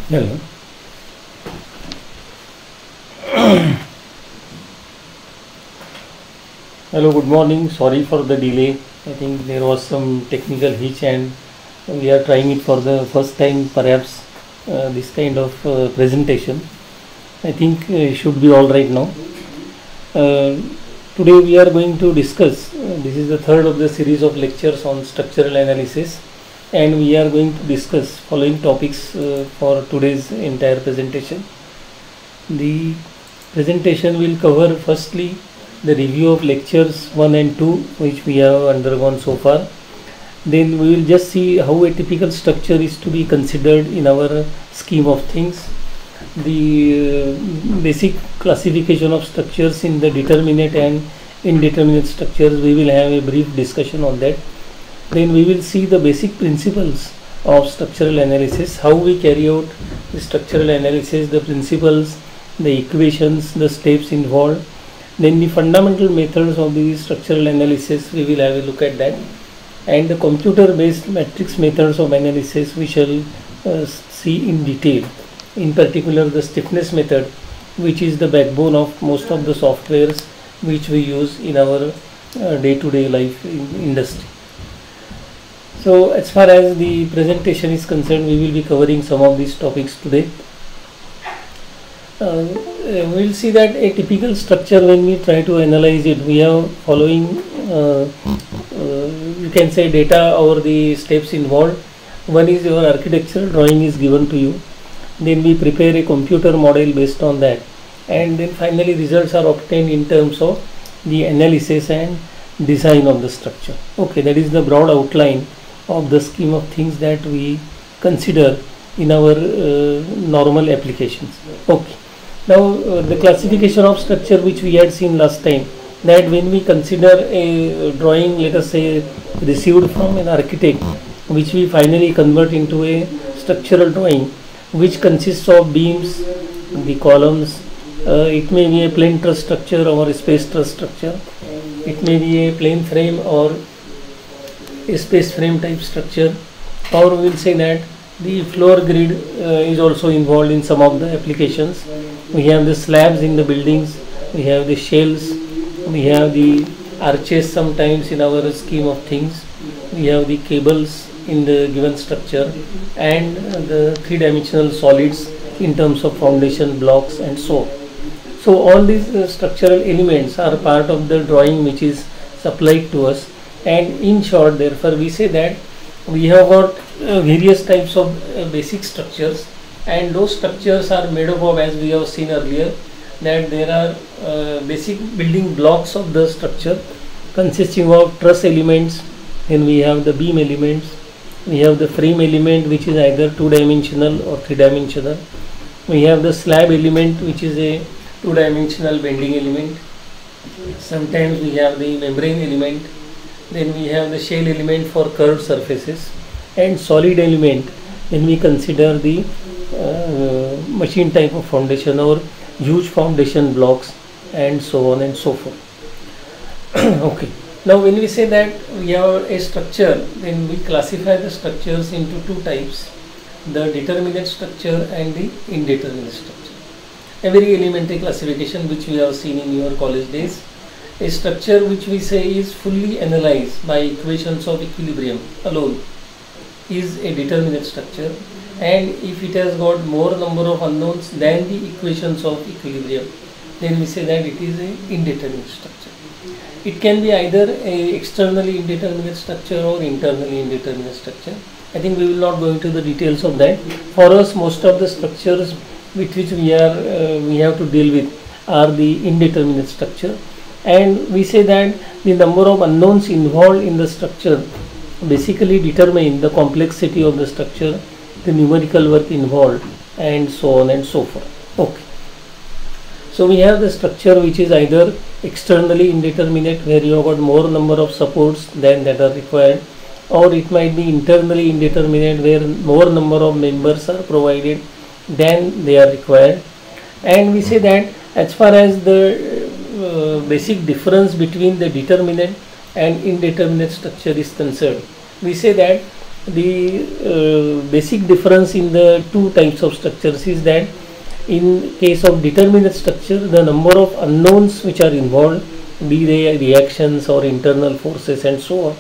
Hello. Hello, good morning. Sorry for the delay. I think there was some technical hitch and we are trying it for the first time, perhaps this kind of presentation. I think it should be all right now. Uh, Today we are going to discuss, this is the third of the series of lectures on structural analysis, and we are going to discuss following topics for today's entire presentation. The presentation will cover firstly the review of lectures 1 and 2 which we have undergone so far. Then we will just see how a typical structure is to be considered in our scheme of things. The basic classification of structures in the determinate and indeterminate structures, we will have a brief discussion on that. Then we will see the basic principles of structural analysis, how we carry out the structural analysis, the principles, the equations, the steps involved. Then the fundamental methods of the structural analysis, we will have a look at that. And the computer based matrix methods of analysis we shall see in detail. In particular the stiffness method, which is the backbone of most of the softwares which we use in our day-to-day life in industry. So as far as the presentation is concerned, we will be covering some of these topics today. We will see that a typical structure, when we try to analyze it, we have following you can say data or the steps involved. One is your architectural drawing is given to you. Then we prepare a computer model based on that, and then finally results are obtained in terms of the analysis and design of the structure. Okay, that is the broad outline of the scheme of things that we consider in our normal applications. Okay, now the classification of structure which we had seen last time, that when we consider a drawing, let us say received from an architect, which we finally convert into a structural drawing which consists of beams, the columns, it may be a plain truss structure or a space truss structure, it may be a plane frame or a space frame type structure, or we will say that the floor grid is also involved in some of the applications. We have the slabs in the buildings, we have the shells, we have the arches sometimes in our scheme of things, we have the cables in the given structure, and the three-dimensional solids in terms of foundation blocks and so on. So all these structural elements are part of the drawing which is supplied to us, and in short therefore we say that we have got various types of basic structures, and those structures are made up of, as we have seen earlier, that there are basic building blocks of the structure consisting of truss elements, then we have the beam elements, we have the frame element which is either two-dimensional or three-dimensional, we have the slab element which is a two-dimensional bending element, sometimes we have the membrane element, then we have the shell element for curved surfaces, and solid element when we consider the machine type of foundation or huge foundation blocks and so on and so forth. Okay. Now when we say that we have a structure, then we classify the structures into two types, the determinate structure and the indeterminate structure. A very elementary classification which we have seen in your college days. A structure which we say is fully analyzed by equations of equilibrium alone is a determinate structure, and if it has got more number of unknowns than the equations of equilibrium, then we say that it is an indeterminate structure. It can be either a externally indeterminate structure or internally indeterminate structure. I think we will not go into the details of that. For us, most of the structures with which we have to deal with are the indeterminate structure, and we say that the number of unknowns involved in the structure basically determine the complexity of the structure, the numerical work involved, and so on and so forth. Okay. So we have the structure which is either externally indeterminate, where you have got more number of supports than that are required, or it might be internally indeterminate, where more number of members are provided than they are required. And we say that as far as the basic difference between the determinate and indeterminate structure is concerned, we say that The basic difference in the two types of structures is that in case of determinate structure, the number of unknowns which are involved, be they reactions or internal forces and so on,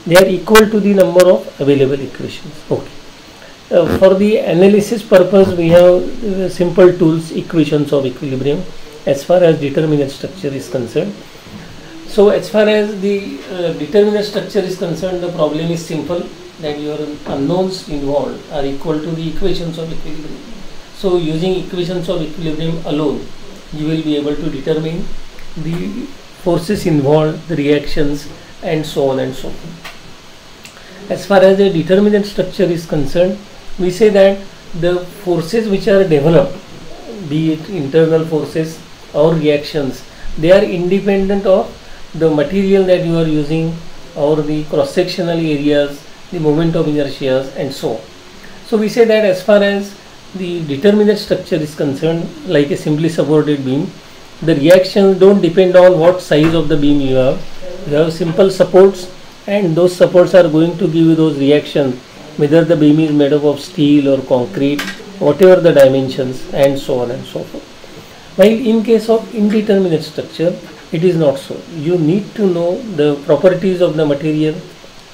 they are equal to the number of available equations. Okay. For the analysis purpose, we have simple tools, equations of equilibrium, as far as determinate structure is concerned. So as far as the determinate structure is concerned, the problem is simple, that your unknowns involved are equal to the equations of equilibrium. So using equations of equilibrium alone, you will be able to determine the forces involved, the reactions, and so on and so forth. As far as the determinate structure is concerned, we say that the forces which are developed, be it internal forces or reactions, they are independent of the material that you are using or the cross-sectional areas, the moment of inertia and so on. So we say that as far as the determinate structure is concerned, like a simply supported beam, the reactions don't depend on what size of the beam you have. You have simple supports, and those supports are going to give you those reactions, whether the beam is made up of steel or concrete, whatever the dimensions, and so on and so forth. While in case of indeterminate structure, it is not so. You need to know the properties of the material,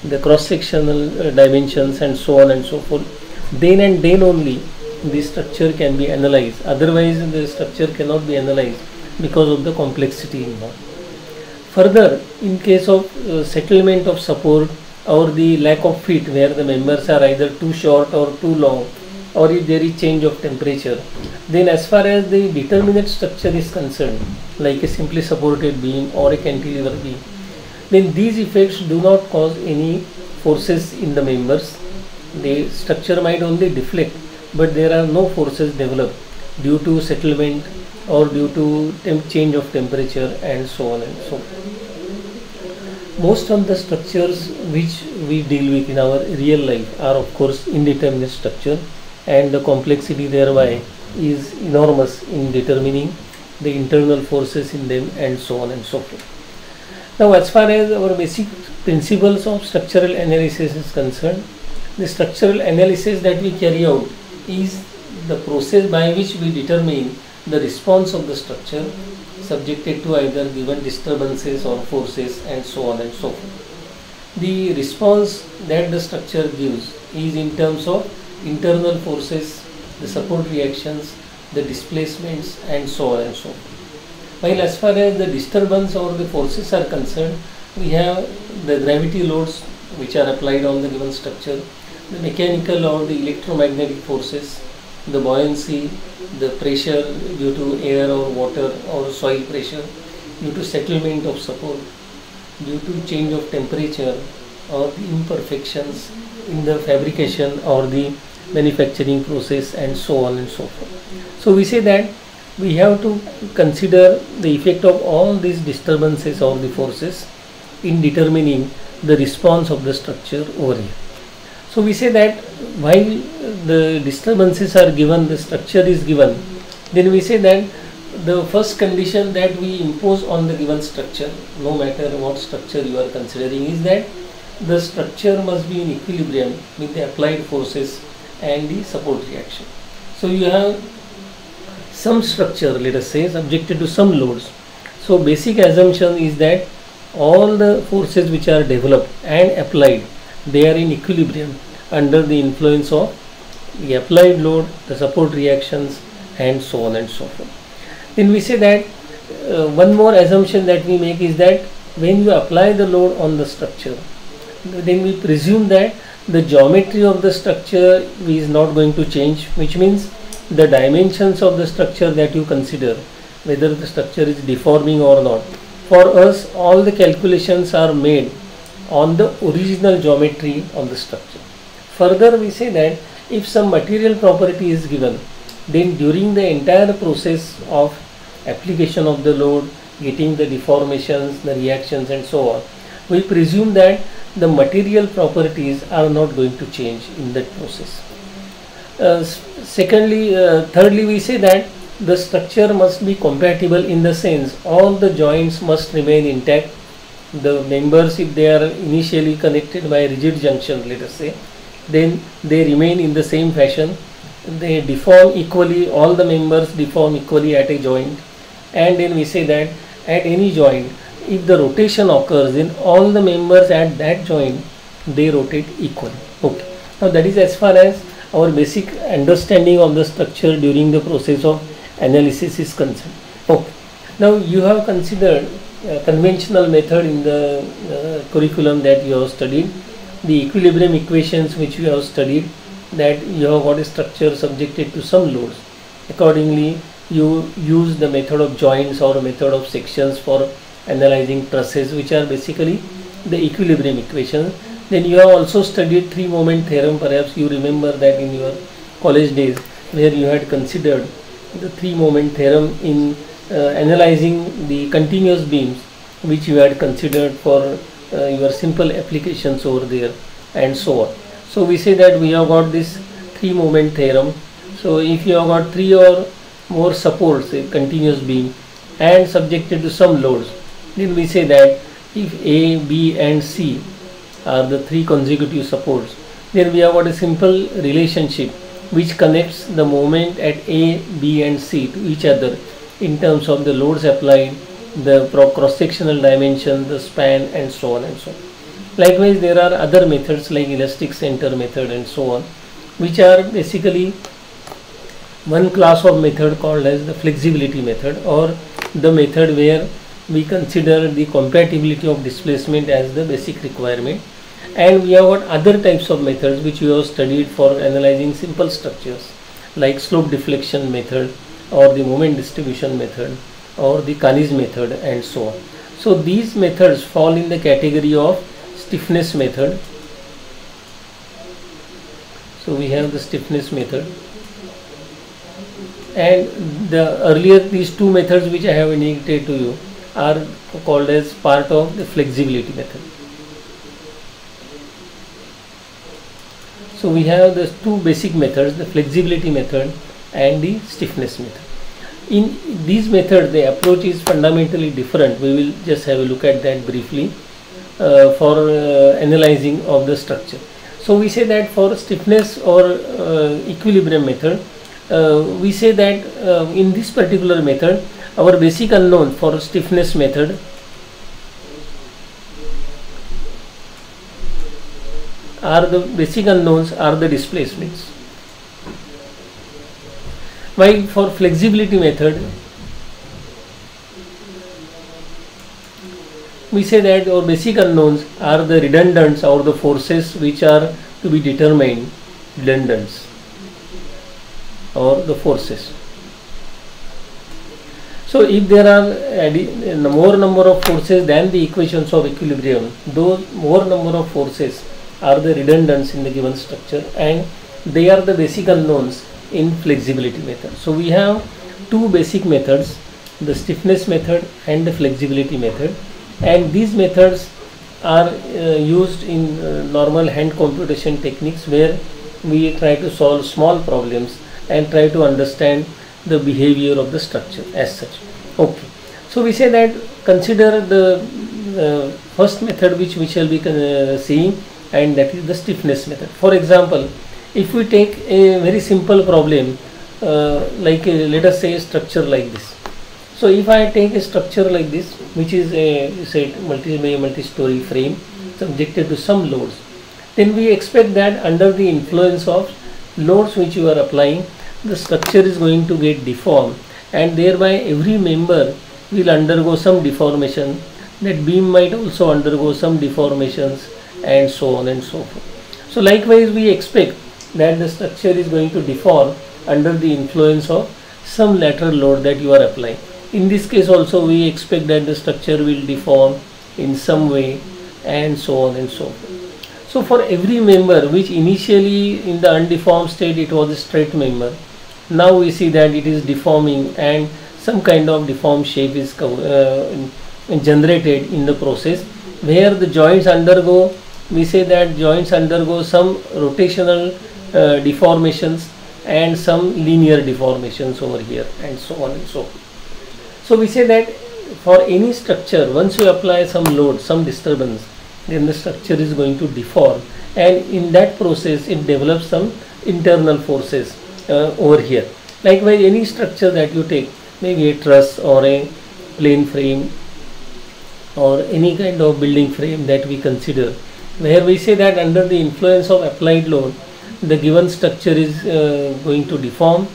the cross-sectional dimensions, and so on and so forth. Then and then only the structure can be analyzed. Otherwise, the structure cannot be analyzed because of the complexity involved. Further, in case of settlement of support or the lack of fit, where the members are either too short or too long, or if there is change of temperature, then as far as the determinate structure is concerned, like a simply supported beam or a cantilever beam, then these effects do not cause any forces in the members. The structure might only deflect, but there are no forces developed due to settlement or due to change of temperature and so on and so forth. Most of the structures which we deal with in our real life are of course indeterminate structure, and the complexity thereby is enormous in determining the internal forces in them and so on and so forth. Now as far as our basic principles of structural analysis is concerned, the structural analysis that we carry out is the process by which we determine the response of the structure subjected to either given disturbances or forces and so on and so forth. The response that the structure gives is in terms of internal forces, the support reactions, the displacements and so on and so forth. While as far as the disturbance or the forces are concerned, we have the gravity loads which are applied on the given structure, the mechanical or the electromagnetic forces, the buoyancy, the pressure due to air or water or soil pressure, due to settlement of support, due to change of temperature or the imperfections in the fabrication or the manufacturing process and so on and so forth. So we say that we have to consider the effect of all these disturbances or the forces in determining the response of the structure over here. So we say that while the disturbances are given, the structure is given, then we say that the first condition that we impose on the given structure, no matter what structure you are considering, is that the structure must be in equilibrium with the applied forces and the support reaction. So you have some structure, let us say, subjected to some loads. So basic assumption is that all the forces which are developed and applied, they are in equilibrium under the influence of the applied load, the support reactions and so on and so forth. Then we say that one more assumption that we make is that when you apply the load on the structure, then we presume that the geometry of the structure is not going to change, which means the dimensions of the structure that you consider, whether the structure is deforming or not, for us all the calculations are made on the original geometry of the structure. Further, we say that if some material property is given, then during the entire process of application of the load, getting the deformations, the reactions and so on, we presume that the material properties are not going to change in that process. Thirdly, we say that the structure must be compatible in the sense all the joints must remain intact. The members, if they are initially connected by a rigid junction, let us say, then they remain in the same fashion. They deform equally, all the members deform equally at a joint, and then we say that at any joint, if the rotation occurs, then all the members at that joint, they rotate equally. Okay. Now that is as far as our basic understanding of the structure during the process of analysis is concerned. Okay. Now you have considered conventional method in the curriculum that you have studied, the equilibrium equations which you have studied, that you have got a structure subjected to some loads. Accordingly, you use the method of joints or method of sections for analyzing trusses, which are basically the equilibrium equations. Then you have also studied three moment theorem. Perhaps you remember that in your college days, where you had considered the three moment theorem in analyzing the continuous beams, which you had considered for your simple applications over there, and so on. So we say that we have got this three moment theorem. So if you have got three or more supports, a continuous beam, and subjected to some loads, then we say that if A, B and C are the three consecutive supports, then we have got a simple relationship which connects the moment at A, B and C to each other in terms of the loads applied, the cross-sectional dimension, the span, and so on and so on. Likewise, there are other methods like elastic center method and so on, which are basically one class of method called as the flexibility method, or the method where we consider the compatibility of displacement as the basic requirement. And we have got other types of methods which we have studied for analyzing simple structures, like slope deflection method, or the moment distribution method, or the Kani's method, and so on. So these methods fall in the category of stiffness method. So we have the stiffness method, and the earlier these two methods which I have indicated to you are called as part of the flexibility method. So we have the two basic methods, the flexibility method and the stiffness method. In these methods, the approach is fundamentally different. We will just have a look at that briefly for analyzing of the structure. So we say that for stiffness or equilibrium method, we say that in this particular method, our basic unknown for stiffness method are the basic unknowns are the displacements. While for flexibility method, we say that our basic unknowns are the redundants or the forces which are to be determined, redundants or the forces. So if there are more number of forces than the equations of equilibrium, those more number of forces are the redundants in the given structure, and they are the basic unknowns in flexibility method. So we have two basic methods, the stiffness method and the flexibility method, and these methods are used in normal hand computation techniques, where we try to solve small problems and try to understand the behavior of the structure as such. Okay, so we say that consider the first method which we shall be seeing, and that is the stiffness method. For example, if we take a very simple problem like let us say a structure like this. So if I take a structure like this, which is a multi-story frame subjected to some loads, then we expect that under the influence of loads which you are applying, the structure is going to get deformed, and thereby every member will undergo some deformation. That beam might also undergo some deformations, and so on and so forth. So likewise, we expect that the structure is going to deform under the influence of some lateral load that you are applying. In this case also, we expect that the structure will deform in some way, and so on and so forth. So for every member which initially in the undeformed state it was a straight member, now we see that it is deforming and some kind of deformed shape is generated in the process, where the joints undergo, we say that joints undergo some rotational deformations and some linear deformations over here, and so on and so forth. So we say that for any structure, once you apply some load, some disturbance, then the structure is going to deform, and in that process it develops some internal forces over here. Likewise, any structure that you take, maybe a truss or a plane frame or any kind of building frame that we consider, where we say that under the influence of applied load the given structure is going to deform.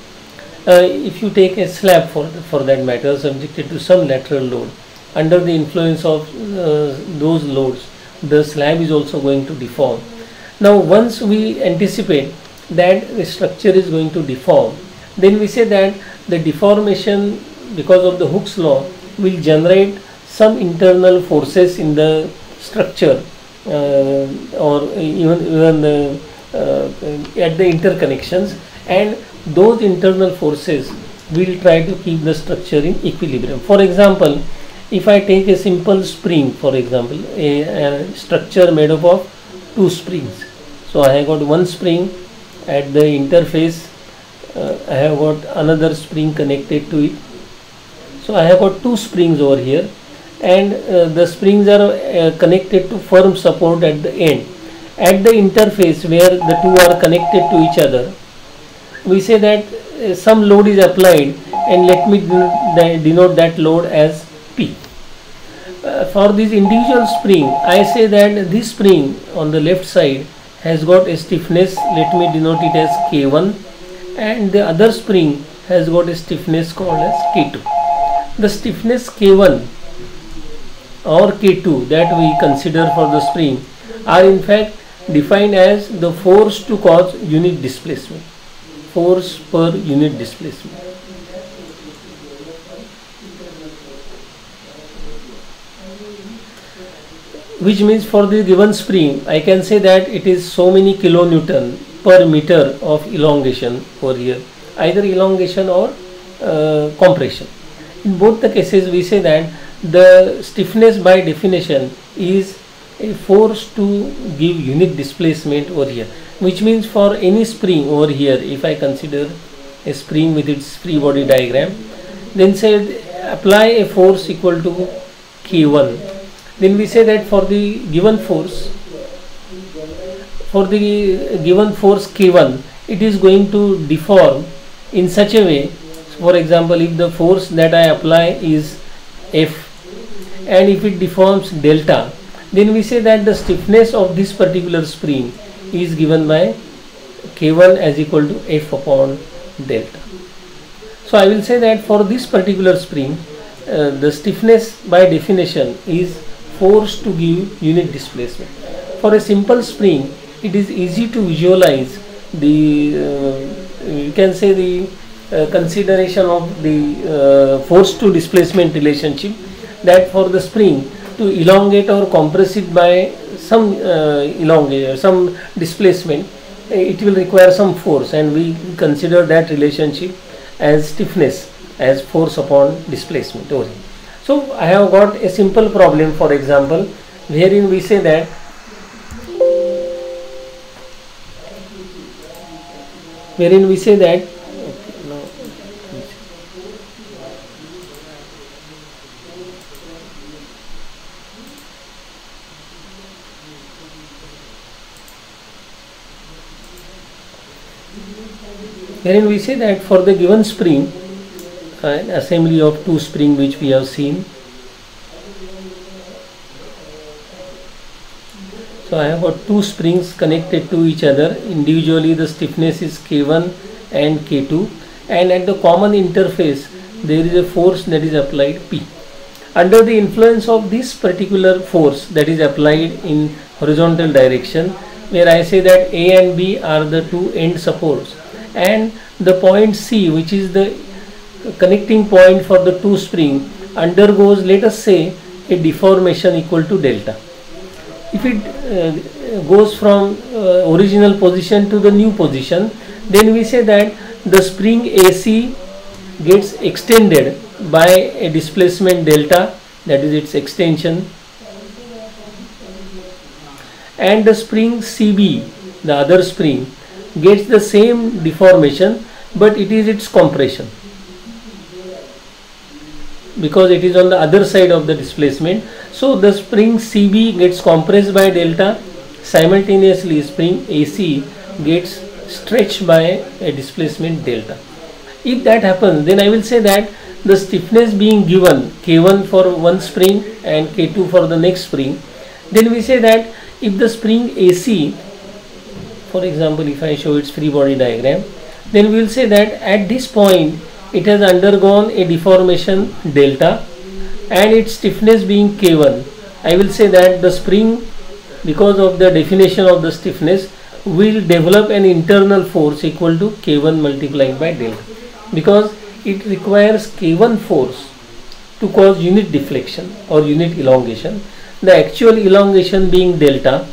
If you take a slab for that matter subjected to some lateral load, under the influence of those loads the slab is also going to deform. Now once we anticipate that the structure is going to deform, then we say that the deformation because of the Hooke's law will generate some internal forces in the structure or even at the interconnections, and those internal forces will try to keep the structure in equilibrium. For example, if I take a simple spring, for example, a structure made up of two springs. So I have got one spring at the interface, I have got another spring connected to it. So I have got two springs over here, and the springs are connected to firm support at the end. At the interface where the two are connected to each other, we say that some load is applied, and let me denote that load as P. For this individual spring, I say that this spring on the left side has got a stiffness, let me denote it as K1, and the other spring has got a stiffness called as K2. The stiffness K1 or K2 that we consider for the spring are in fact defined as the force to cause unit displacement, force per unit displacement. Which means for the given spring I can say that it is so many kilonewton per meter of elongation over here, either elongation or compression. In both the cases we say that the stiffness by definition is a force to give unit displacement over here, which means for any spring over here, if I consider a spring with its free body diagram, then say apply a force equal to K1, then we say that for the given force K1, it is going to deform in such a way. For example, if the force that I apply is F and if it deforms delta, then we say that the stiffness of this particular spring is given by K1 as equal to F upon delta. So I will say that for this particular spring the stiffness by definition is force to give unit displacement. For a simple spring it is easy to visualize the you can say the consideration of the force to displacement relationship, that for the spring to elongate or compress it by some some displacement, it will require some force, and we consider that relationship as stiffness as force upon displacement. So I have got a simple problem, for example, wherein we say that for the given spring, an assembly of two springs which we have seen. So I have got two springs connected to each other. Individually the stiffness is K1 and K2, and at the common interface there is a force that is applied P. Under the influence of this particular force that is applied in horizontal direction, where I say that A and B are the two end supports, and the point C, which is the connecting point for the two spring, undergoes, let us say, a deformation equal to delta. If it goes from original position to the new position, then we say that the spring AC gets extended by a displacement delta, that is its extension, and the spring CB, the other spring, gets the same deformation, but it is its compression, because it is on the other side of the displacement. So the spring CB gets compressed by delta, simultaneously spring AC gets stretched by a displacement delta. If that happens, then I will say that the stiffness being given K1 for one spring and K2 for the next spring, then we say that if the spring AC, for example, if I show its free body diagram, then we will say that at this point it has undergone a deformation delta and its stiffness being K1. I will say that the spring, because of the definition of the stiffness, will develop an internal force equal to K1 multiplied by delta, because it requires K1 force to cause unit deflection or unit elongation. The actual elongation being delta.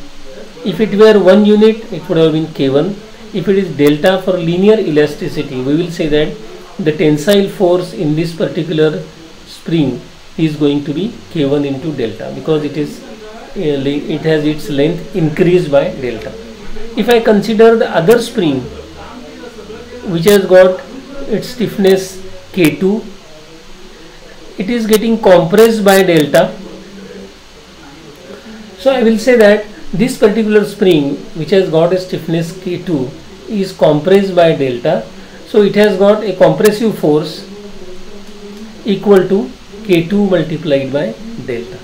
If it were 1 unit, it would have been K1. If it is delta for linear elasticity, we will say that the tensile force in this particular spring is going to be K1 into delta, because it has its length increased by delta. If I consider the other spring which has got its stiffness K2, it is getting compressed by delta. So I will say that this particular spring which has got a stiffness K2 is compressed by delta. So it has got a compressive force equal to K2 multiplied by delta.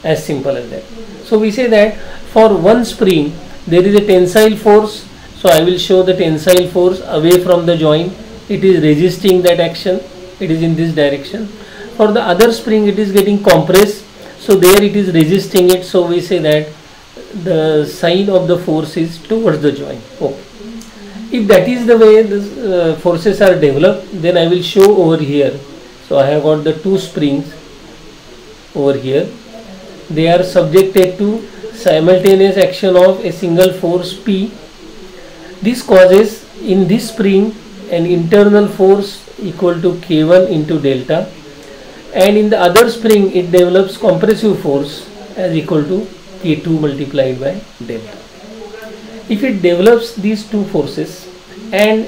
As simple as that. So we say that for one spring there is a tensile force. So I will show the tensile force away from the joint. It is resisting that action. It is in this direction. For the other spring it is getting compressed. So there it is resisting it. So we say that the sign of the force is towards the joint. Okay. If that is the way the forces are developed, then I will show over here. So I have got the two springs over here. They are subjected to simultaneous action of a single force P. This causes in this spring an internal force equal to K1 into delta, and in the other spring it develops compressive force as equal to K2 multiplied by delta. If it develops these two forces and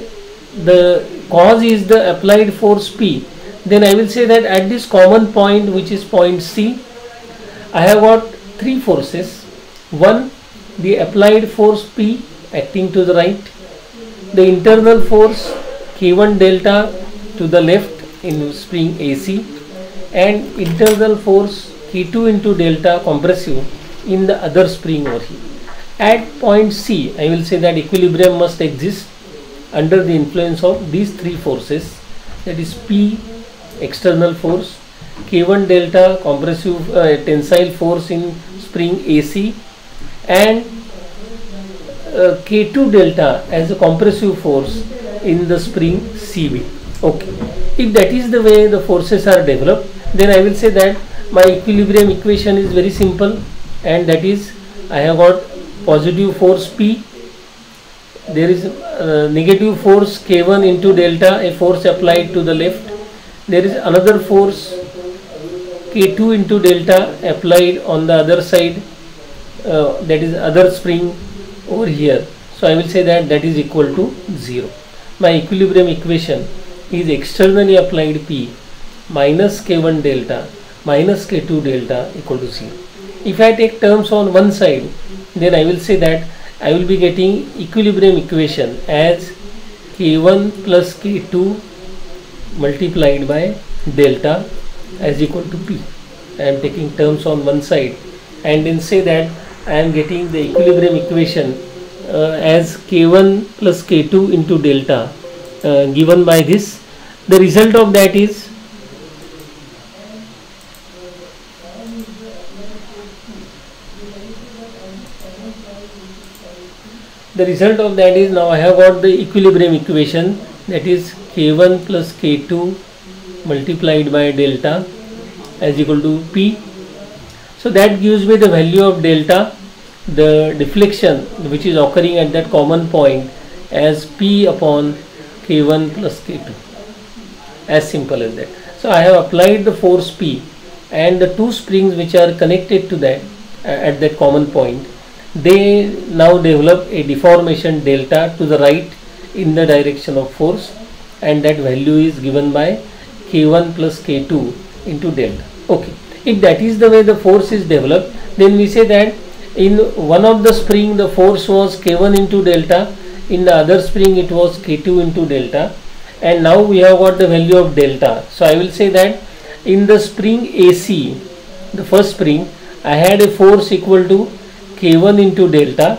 the cause is the applied force P, then I will say that at this common point, which is point C, I have got three forces. One, the applied force P acting to the right, the internal force K1 delta to the left in spring AC, and internal force K2 into delta compressive in the other spring over here. At point C, I will say that equilibrium must exist under the influence of these three forces, that is P external force, K1 delta compressive tensile force in spring AC, and K2 delta as a compressive force in the spring CB. Okay. If that is the way the forces are developed, then I will say that my equilibrium equation is very simple, and that is I have got positive force P, there is negative force K1 into delta, a force applied to the left, there is another force K2 into delta applied on the other side, that is other spring over here. So I will say that that is equal to 0. My equilibrium equation is externally applied P minus K1 delta minus K2 delta equal to 0. If I take terms on one side, then I will say that I will be getting equilibrium equation as K1 plus K2 multiplied by delta as equal to P. I am taking terms on one side, and then say that I am getting the equilibrium equation as K1 plus K2 into delta given by this. The result of that is now I have got the equilibrium equation, that is K1 plus K2 multiplied by delta as equal to P. So that gives me the value of delta, the deflection which is occurring at that common point, as P upon K1 plus K2. As simple as that. So I have applied the force P, and the two springs which are connected to that at that common point, they now develop a deformation delta to the right in the direction of force, and that value is given by K1 plus K2 into delta. Okay. If that is the way the force is developed, then we say that In one of the spring the force was K1 into delta, in the other spring it was K2 into delta, and now we have got the value of delta. So I will say that in the spring AC, the first spring, I had a force equal to K1 into delta,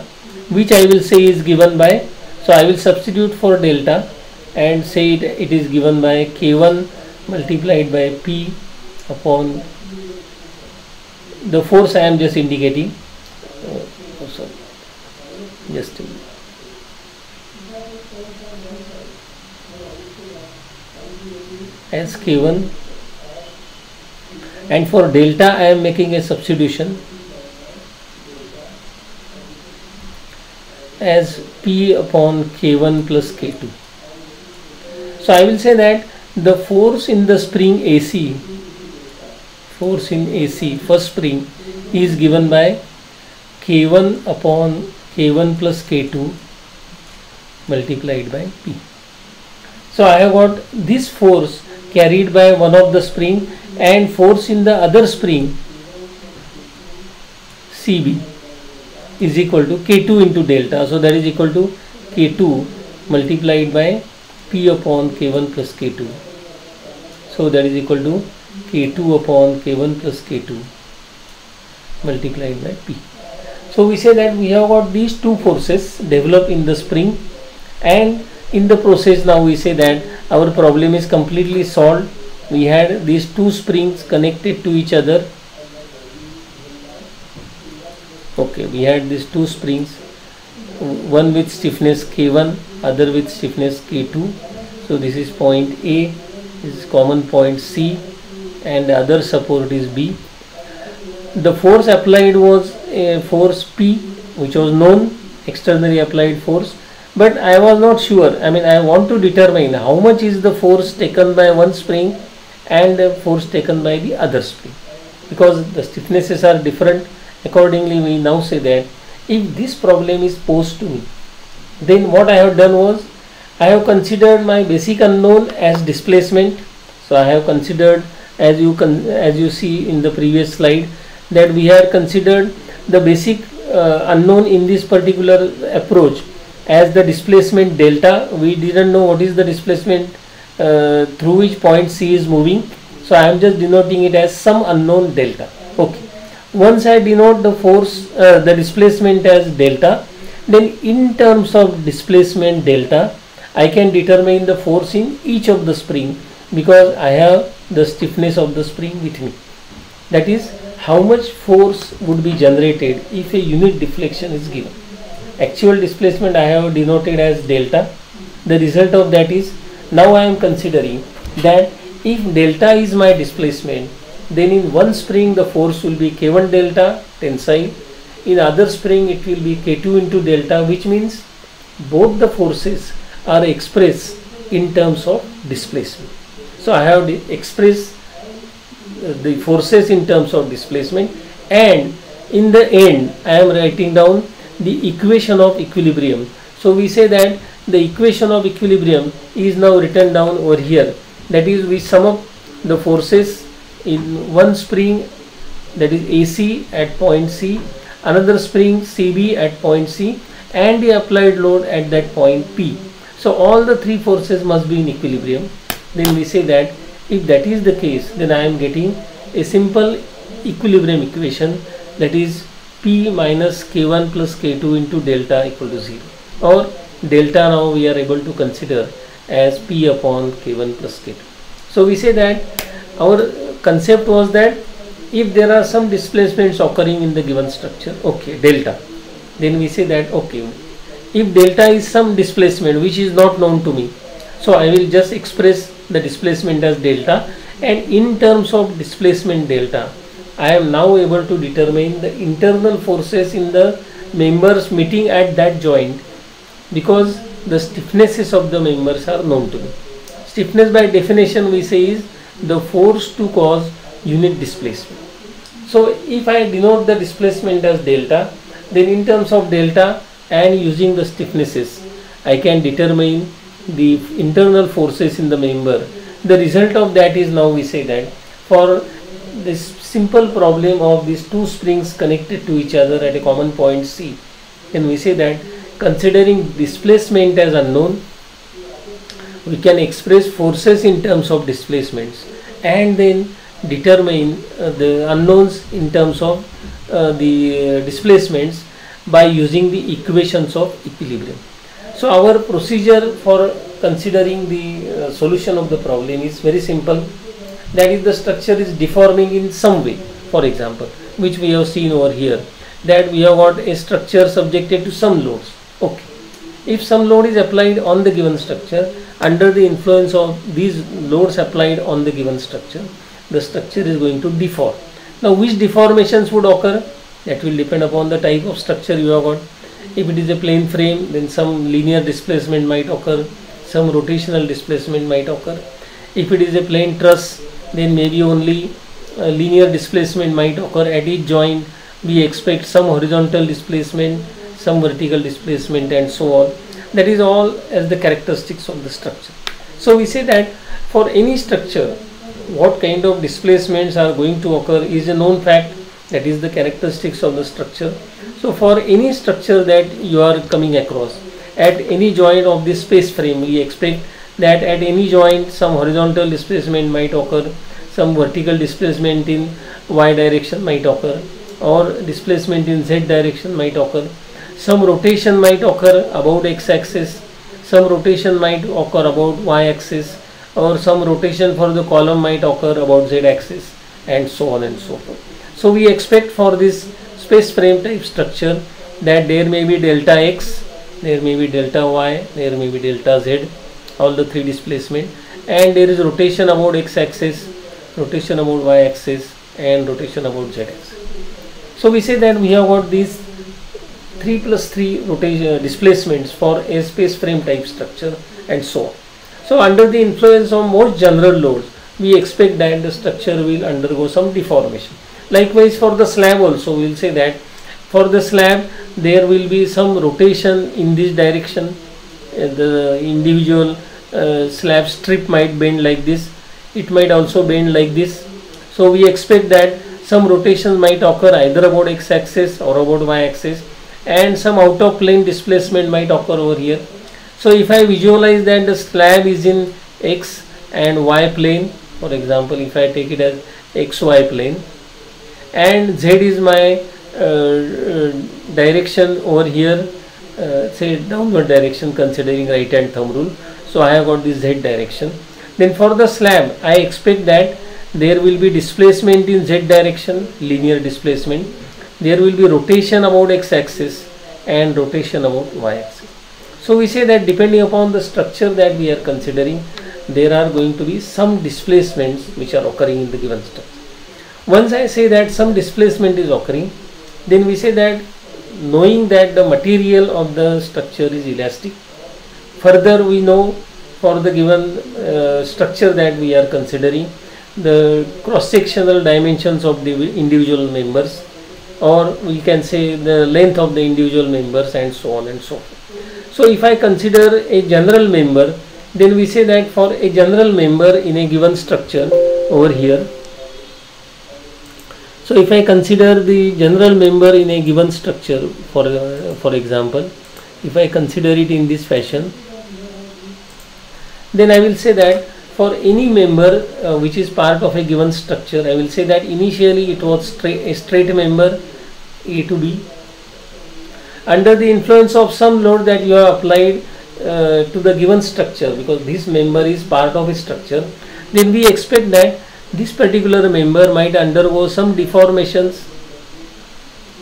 which I will say is given by, so I will substitute for delta and say it is given by K1 multiplied by P upon the force I am just indicating. Sorry, just a minute. As K1, and for delta I am making a substitution as P upon K1 plus K2. So I will say that the force in the spring AC, first spring, is given by K1 upon K1 plus K2 multiplied by P. So I have got this force carried by one of the spring and force in the other spring CB is equal to K2 into delta. So that is equal to K2 multiplied by P upon K1 plus K2. So that is equal to K2 upon K1 plus K2 multiplied by P. So we say that we have got these two forces developed in the spring, and in the process now we say that our problem is completely solved. We had these two springs connected to each other. Okay, we had these two springs, one with stiffness K1, other with stiffness K2. So this is point A, this is common point C, and the other support is B. The force applied was a force P, which was known, externally applied force, but I was not sure. I mean, I want to determine how much is the force taken by one spring and the force taken by the other spring, because the stiffnesses are different. Accordingly, we now say that if this problem is posed to me, then what I have done was I have considered my basic unknown as displacement. So I have considered, as you see in the previous slide, that we have considered the basic unknown in this particular approach as the displacement delta. We didn't know what is the displacement through which point C is moving, so I am just denoting it as some unknown delta. Okay, once I denote the force, the displacement as delta, then in terms of displacement delta I can determine the force in each of the spring, because I have the stiffness of the spring with me. That is how much force would be generated if a unit deflection is given. Actual displacement I have denoted as delta. The result of that is, now I am considering that if delta is my displacement, then in one spring the force will be K1 delta tensile, in other spring it will be K2 into delta, which means both the forces are expressed in terms of displacement. So I have expressed the forces in terms of displacement, and in the end I am writing down the equation of equilibrium. So we say that the equation of equilibrium is now written down over here. That is, we sum up the forces in one spring, that is AC at point C, another spring CB at point C, and the applied load at that point P. So all the three forces must be in equilibrium. Then we say that if that is the case, then I am getting a simple equilibrium equation, that is P minus K1 plus K2 into delta equal to 0, or delta now we are able to consider as P upon K1 plus K2. So we say that our concept was that if there are some displacements occurring in the given structure, okay, delta, then we say that okay, if delta is some displacement which is not known to me, so I will just express the displacement as delta, and in terms of displacement delta I am now able to determine the internal forces in the members meeting at that joint, because the stiffnesses of the members are known to me. Stiffness by definition we say is the force to cause unit displacement. So if I denote the displacement as delta, then in terms of delta and using the stiffnesses I can determine the internal forces in the member. The result of that is, now we say that for this simple problem of these two springs connected to each other at a common point C, then we say that considering displacement as unknown, we can express forces in terms of displacements and then determine the unknowns in terms of the displacements by using the equations of equilibrium. So our procedure for considering the solution of the problem is very simple. That is, the structure is deforming in some way, for example, which we have seen over here, that we have got a structure subjected to some loads. Okay, if some load is applied on the given structure, under the influence of these loads applied on the given structure, the structure is going to deform. Now, which deformations would occur? That will depend upon the type of structure you have got. If it is a plane frame, then some linear displacement might occur, some rotational displacement might occur. If it is a plane truss, then maybe only linear displacement might occur. At each joint we expect some horizontal displacement, some vertical displacement, and so on. That is all as the characteristics of the structure. So we say that for any structure, what kind of displacements are going to occur is a known fact. That is the characteristics of the structure. So for any structure that you are coming across, at any joint of this space frame, we expect that at any joint some horizontal displacement might occur, some vertical displacement in y direction might occur, or displacement in z direction might occur. Some rotation might occur about x axis, some rotation might occur about y axis, or some rotation for the column might occur about z axis, and so on and so forth. So we expect for this space frame type structure that there may be delta x, there may be delta y, there may be delta z, all the three displacement, and there is rotation about x axis, rotation about y axis, and rotation about z axis. So we say that we have got these 3 plus 3 rotation displacements for a space frame type structure, and so on. So under the influence of most general loads, we expect that the structure will undergo some deformation. Likewise for the slab also, we will say that for the slab there will be some rotation in this direction. The individual slab strip might bend like this, it might also bend like this. So we expect that some rotation might occur either about x axis or about y axis, and some out of plane displacement might occur over here. So if I visualize that the slab is in x and y plane, for example, if I take it as xy plane, and z is my direction over here, say downward direction considering right hand thumb rule. So I have got this z direction. Then for the slab, I expect that there will be displacement in z direction, linear displacement. There will be rotation about x axis and rotation about y axis. So we say that depending upon the structure that we are considering, there are going to be some displacements which are occurring in the given structure. Once I say that some displacement is occurring, then we say that knowing that the material of the structure is elastic, further we know for the given structure that we are considering, the cross-sectional dimensions of the individual members, or we can say the length of the individual members, and so on and so forth. So if I consider a general member, then we say that for a general member in a given structure over here, so if I consider the general member in a given structure, for example, if I consider it in this fashion, then I will say that for any member which is part of a given structure, I will say that initially it was a straight member A to B. Under the influence of some load that you have applied to the given structure, because this member is part of a structure, then we expect that this particular member might undergo some deformations.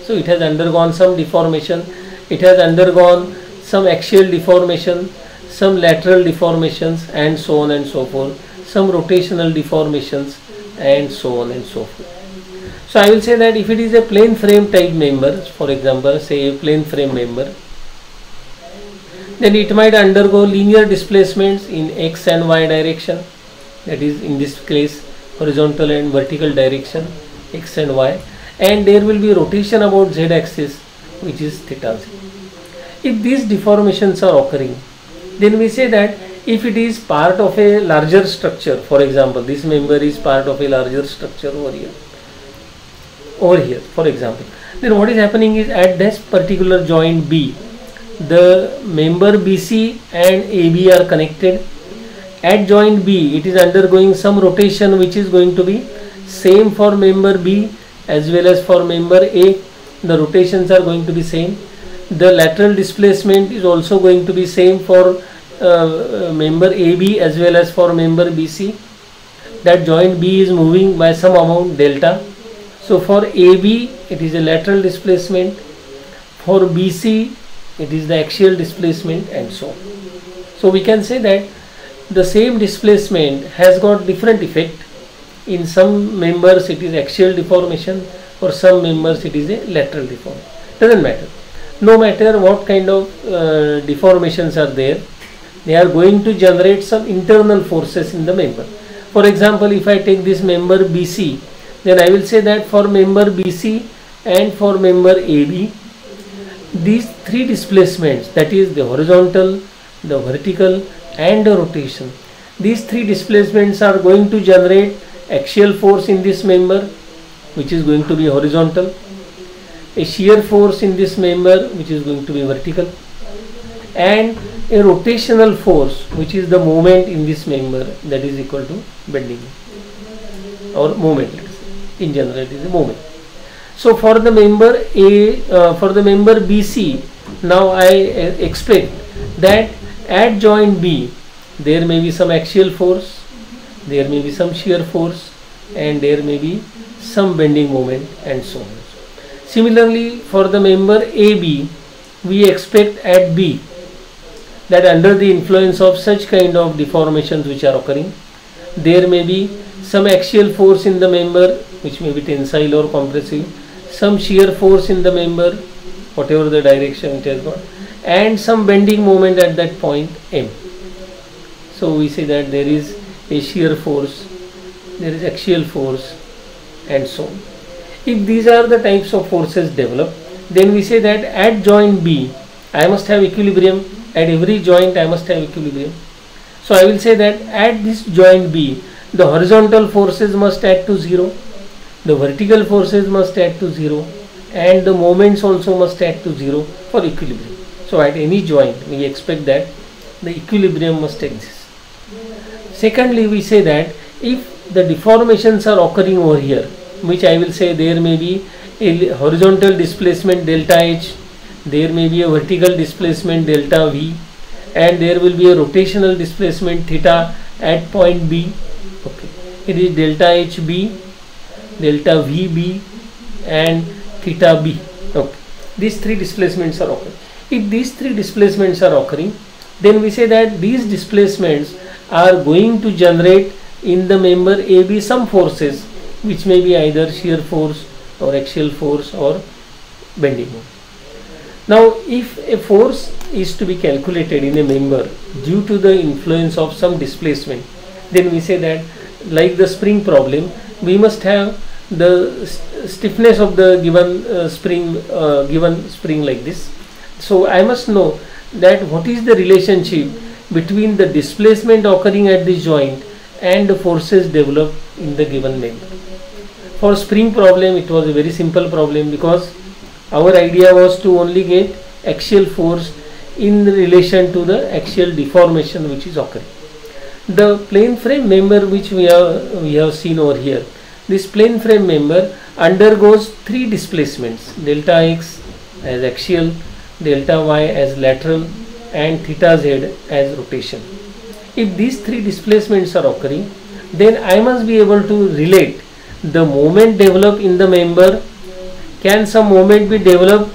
So it has undergone some deformation, it has undergone some axial deformation, some lateral deformations, and so on and so forth, some rotational deformations, and so on and so forth. So I will say that if it is a plane frame type member, for example, say a plane frame member, then it might undergo linear displacements in x and y direction, that is in this case horizontal and vertical direction, x and y, and there will be rotation about z axis, which is theta z. If these deformations are occurring, then we say that if it is part of a larger structure, for example, this member is part of a larger structure over here, over here, for example, then what is happening is at this particular joint B, the member BC and AB are connected. At joint B, it is undergoing some rotation which is going to be same for member B as well as for member A. The rotations are going to be same. The lateral displacement is also going to be same for member AB as well as for member BC. That joint B is moving by some amount delta. So for AB it is a lateral displacement, for BC it is the axial displacement, and so on. So we can say that the same displacement has got different effect. In some members it is axial deformation, for some members it is a lateral deformation. Doesn't matter. No matter what kind of deformations are there, they are going to generate some internal forces in the member. For example, if I take this member BC, then I will say that for member BC and for member AB, these three displacements, that is the horizontal, the vertical and the rotation, these three displacements are going to generate axial force in this member, which is going to be horizontal, a shear force in this member, which is going to be vertical, and a rotational force, which is the moment in this member, that is equal to bending or moment. In general it is a moment. So for the member for the member BC, now I expect that at joint B there may be some axial force, there may be some shear force, and there may be some bending moment, and so on. Similarly, for the member AB, we expect at B that under the influence of such kind of deformations which are occurring, there may be some axial force in the member, which may be tensile or compressive, some shear force in the member, whatever the direction it has got, and some bending moment at that point M. So we say that there is a shear force, there is axial force, and so on. If these are the types of forces developed, then we say that at joint B I must have equilibrium. At every joint I must have equilibrium. So I will say that at this joint B, the horizontal forces must add to 0, the vertical forces must add to 0, and the moments also must add to 0 for equilibrium. So at any joint we expect that the equilibrium must exist. Secondly, we say that if the deformations are occurring over here, which I will say there may be a horizontal displacement delta H, there may be a vertical displacement delta V, and there will be a rotational displacement theta at point B. Okay, it is delta HB, delta VB, and theta B. Okay, these three displacements are occurring. If these three displacements are occurring, then we say that these displacements are going to generate in the member AB some forces, which may be either shear force or axial force or bending moment. Now, if a force is to be calculated in a member due to the influence of some displacement, then we say that, like the spring problem, we must have the stiffness of the given spring like this. So I must know that what is the relationship between the displacement occurring at this joint and the forces developed in the given member. For spring problem, it was a very simple problem, because our idea was to only get axial force in relation to the axial deformation which is occurring. The plane frame member which we have seen over here, this plane frame member undergoes three displacements: delta x as axial, delta y as lateral, and theta z as rotation. If these three displacements are occurring, then I must be able to relate the moment developed in the member. Can some moment be developed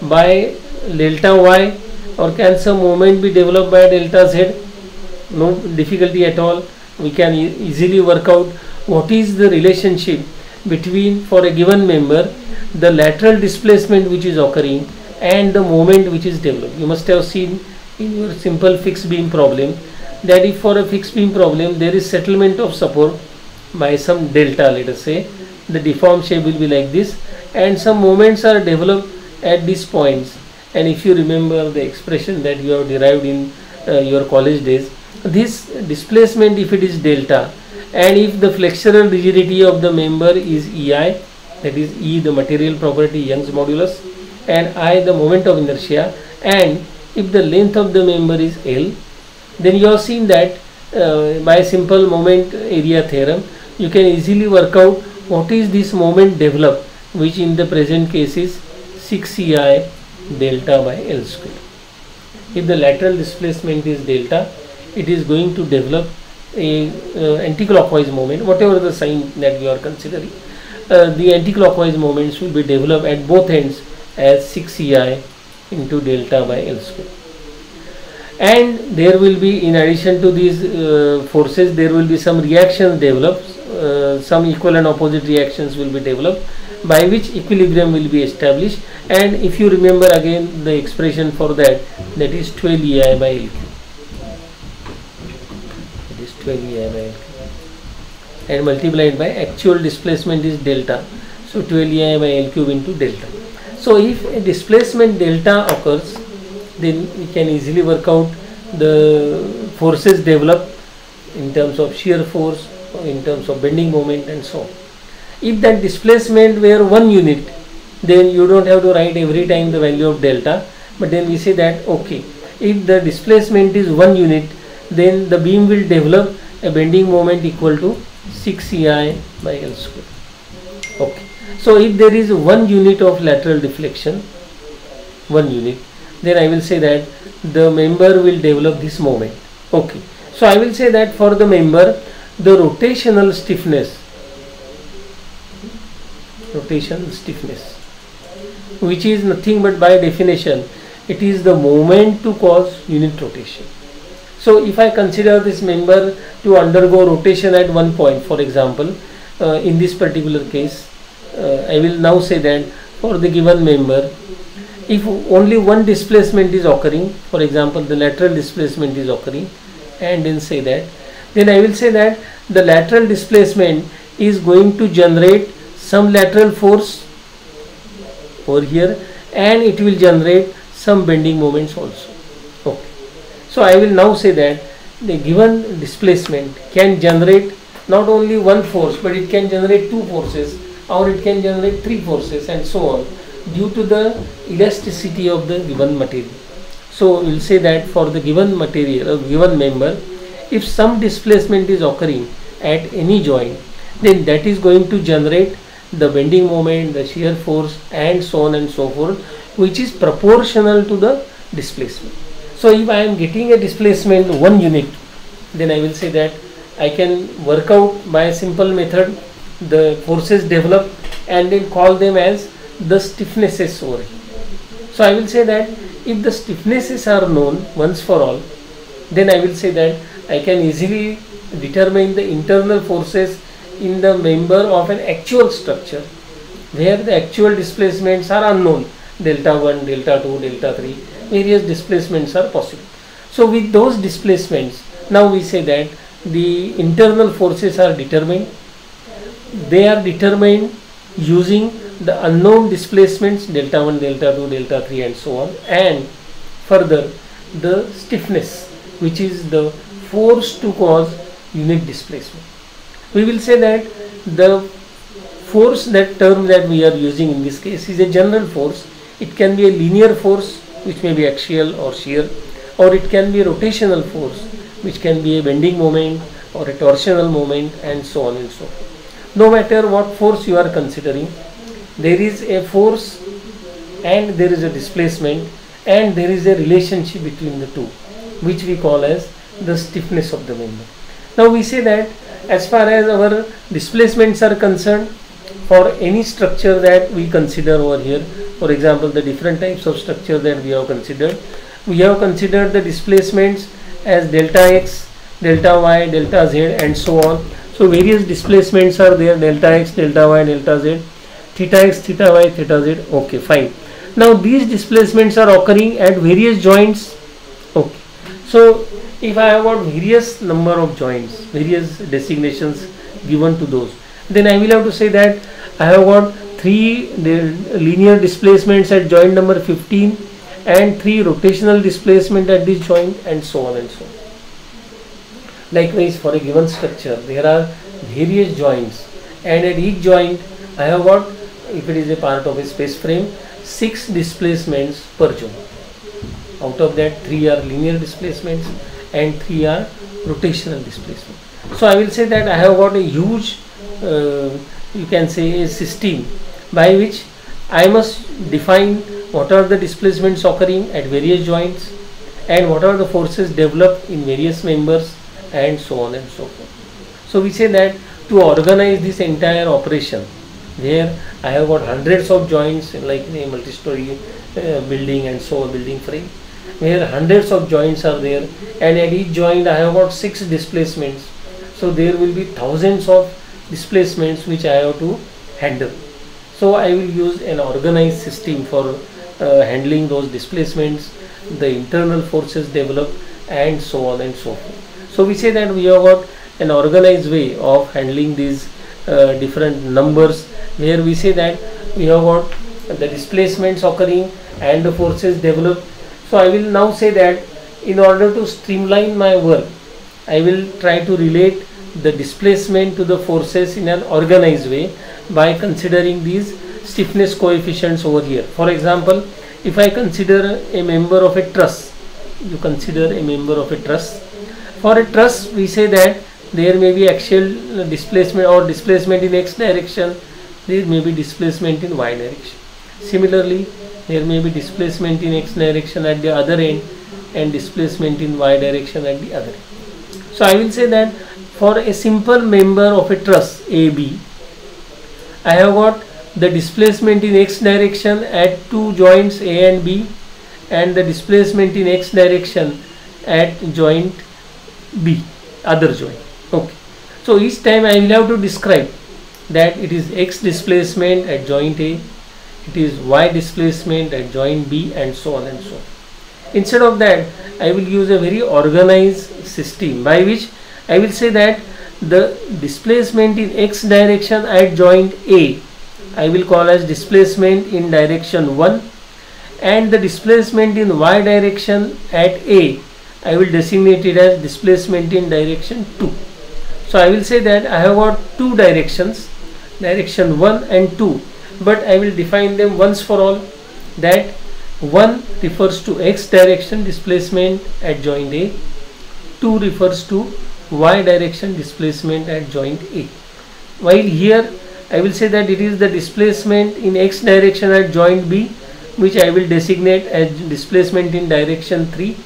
by delta y, or can some moment be developed by delta z? No difficulty at all. We can easily work out what is the relationship between, for a given member, the lateral displacement which is occurring and the moment which is developed. You must have seen in your simple fixed beam problem that if for a fixed beam problem there is settlement of support by some delta, let us say, the deformed shape will be like this, and some moments are developed at these points. And if you remember the expression that you have derived in your college days, this displacement, if it is delta, and if the flexural rigidity of the member is EI, that is E the material property Young's modulus, and I the moment of inertia. And if the length of the member is L, then you have seen that by simple moment area theorem you can easily work out what is this moment developed, which in the present case is 6EI delta by L square. If the lateral displacement is delta, it is going to develop a anticlockwise moment, whatever the sign that you are considering. The anticlockwise moments will be developed at both ends as 6EI into delta by L square. And there will be, in addition to these forces, there will be some reactions developed, some equal and opposite reactions will be developed, by which equilibrium will be established. And if you remember again the expression for that, that is 12 EI by L cube. It is 12 EI by L cube. And multiplied by actual displacement is delta. So 12 EI by L cube into delta. So if a displacement delta occurs, then we can easily work out the forces developed in terms of shear force, in terms of bending moment and so on. If that displacement were 1 unit, then you don't have to write every time the value of delta, but then we say that okay, if the displacement is 1 unit, then the beam will develop a bending moment equal to 6 EI by L square. Okay, so if there is 1 unit of lateral deflection, 1 unit, then I will say that the member will develop this moment. Okay, so I will say that for the member, the rotational stiffness, which is nothing but by definition, it is the moment to cause unit rotation. So if I consider this member to undergo rotation at one point, for example, in this particular case, I will now say that for the given member, if only one displacement is occurring, for example the lateral displacement is occurring, and then say that, then I will say that the lateral displacement is going to generate some lateral force over here, and it will generate some bending moments also. Okay, so I will now say that the given displacement can generate not only one force, but it can generate 2 forces, or it can generate 3 forces, and so on, due to the elasticity of the given material. So we will say that for the given material, given member, if some displacement is occurring at any joint, then that is going to generate the bending moment, the shear force, and so on and so forth, which is proportional to the displacement. So if I am getting a displacement 1 unit, then I will say that I can work out by a simple method the forces developed and then call them as the stiffnesses over here. So I will say that if the stiffnesses are known once for all, then I will say that I can easily determine the internal forces in the member of an actual structure where the actual displacements are unknown, delta 1, delta 2, delta 3, various displacements are possible. So with those displacements, now we say that the internal forces are determined. They are determined using the unknown displacements delta 1, delta 2, delta 3 and so on, and further the stiffness, which is the force to cause unit displacement. We will say that the force, that term that we are using in this case, is a general force. It can be a linear force, which may be axial or shear, or it can be a rotational force, which can be a bending moment or a torsional moment, and so on and so forth. No matter what force you are considering, there is a force and there is a displacement, and there is a relationship between the two, which we call as the stiffness of the member. Now we say that as far as our displacements are concerned, for any structure that we consider over here, for example the different types of structure that we have considered the displacements as delta x, delta y, delta z and so on. So various displacements are there, delta x, delta y, delta z, theta x, theta y, theta z. Okay, fine. Now these displacements are occurring at various joints. Okay, so if I have got various number of joints, various designations given to those, then I will have to say that I have got 3 linear displacements at joint number 15 and 3 rotational displacement at this joint, and so on and so on. Likewise, for a given structure there are various joints, and at each joint I have got if it is a part of a space frame, 6 displacements per joint. Out of that, 3 are linear displacements and 3 are rotational displacement. So I will say that I have got a huge, you can say, a system by which I must define what are the displacements occurring at various joints and what are the forces developed in various members and so on and so forth. So we say that to organize this entire operation, where I have got hundreds of joints like a multi-story building and so on, building frame, where hundreds of joints are there, and at each joint I have got 6 displacements. So there will be thousands of displacements which I have to handle. So I will use an organized system for handling those displacements, the internal forces developed and so on and so forth. So we say that we have got an organized way of handling these different numbers, where we say that we have got the displacements occurring and the forces developed. So I will now say that in order to streamline my work, I will try to relate the displacement to the forces in an organized way by considering these stiffness coefficients over here. For example, if I consider a member of a truss, you consider a member of a truss. For a truss, we say that there may be axial displacement or displacement in x direction, there may be displacement in y direction. Similarly, there may be displacement in x direction at the other end and displacement in y direction at the other end. So I will say that for a simple member of a truss AB, I have got the displacement in x direction at 2 joints A and B, and the displacement in x direction at joint B, other joint. Okay. So each time I will have to describe that it is x displacement at joint A, it is y displacement at joint B, and so on and so on. Instead of that, I will use a very organized system by which I will say that the displacement in x direction at joint A I will call as displacement in direction 1, and the displacement in y direction at A I will designate it as displacement in direction 2. So I will say that I have got 2 directions, direction 1 and 2, but I will define them once for all, that 1 refers to x direction displacement at joint A, 2 refers to y direction displacement at joint A. While here I will say that it is the displacement in x direction at joint B which I will designate as displacement in direction 3,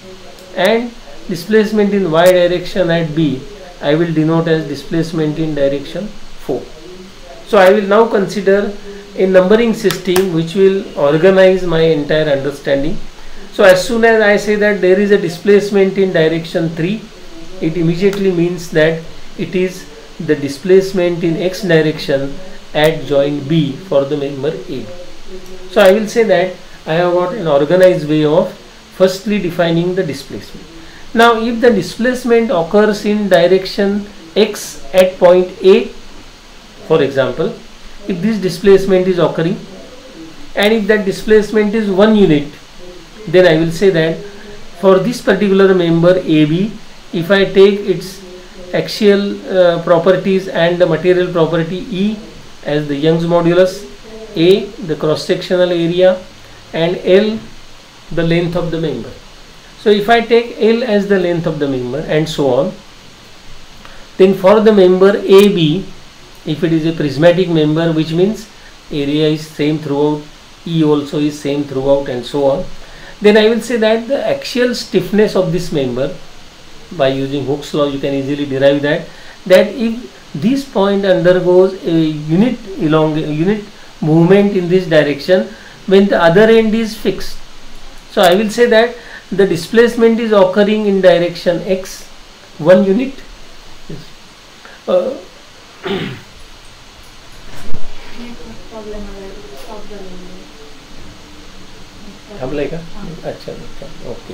and displacement in y direction at B I will denote as displacement in direction 4. So I will now consider a numbering system which will organize my entire understanding. So as soon as I say that there is a displacement in direction 3, it immediately means that it is the displacement in x direction at joint B for the member A. So I will say that I have got an organized way of firstly defining the displacement. Now if the displacement occurs in direction x at point A, for example, if this displacement is occurring and if that displacement is 1 unit, then I will say that for this particular member AB, if I take its axial properties and the material property E as the Young's modulus, A the cross sectional area, and L the length of the member. So if I take L as the length of the member and so on, then for the member AB, if it is a prismatic member, which means area is same throughout, E also is same throughout, and so on, then I will say that the axial stiffness of this member, by using Hooke's law you can easily derive that if this point undergoes a unit movement in this direction when the other end is fixed. So I will say that the displacement is occurring in direction x 1 unit. अच्छा okay.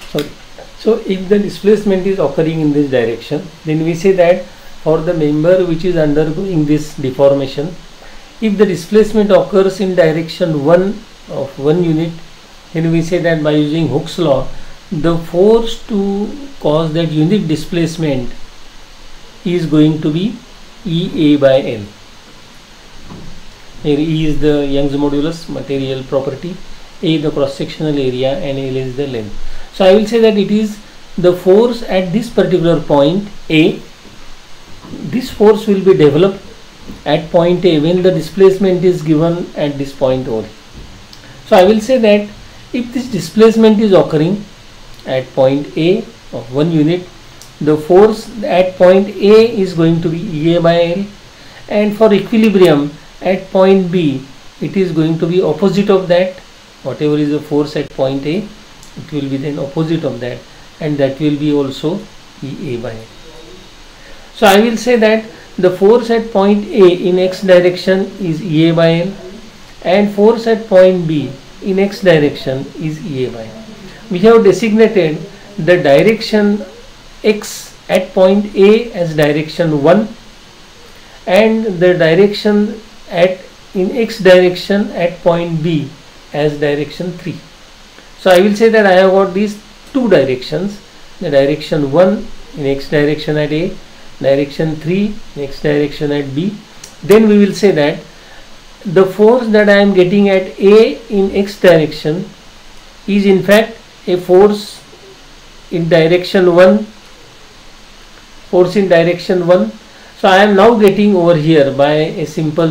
Sorry. So if the displacement is occurring in this direction, then we say that for the member which is undergoing this deformation, if the displacement occurs in direction 1 of 1 unit, then we say that by using Hooke's law, the force to cause that unit displacement is going to be EA by L. Here E is the Young's modulus, material property, A the cross-sectional area, and L is the length. So I will say that it is the force at this particular point A. This force will be developed at point A when the displacement is given at this point O. So I will say that if this displacement is occurring at point A of 1 unit, the force at point A is going to be EA by L, and for equilibrium at point B it is going to be opposite of that. Whatever is the force at point A, it will be then opposite of that, and that will be also EA by L. So I will say that the force at point A in x direction is EA by L, and force at point B in x direction is EA by L. We have designated the direction x at point A as direction 1, and the direction in x direction at point B as direction 3. So I will say that I have got these two directions, the direction 1 in x direction at A, direction 3 in x direction at B. Then we will say that the force that I am getting at A in x direction is in fact a force in direction 1, So I am now getting over here by a simple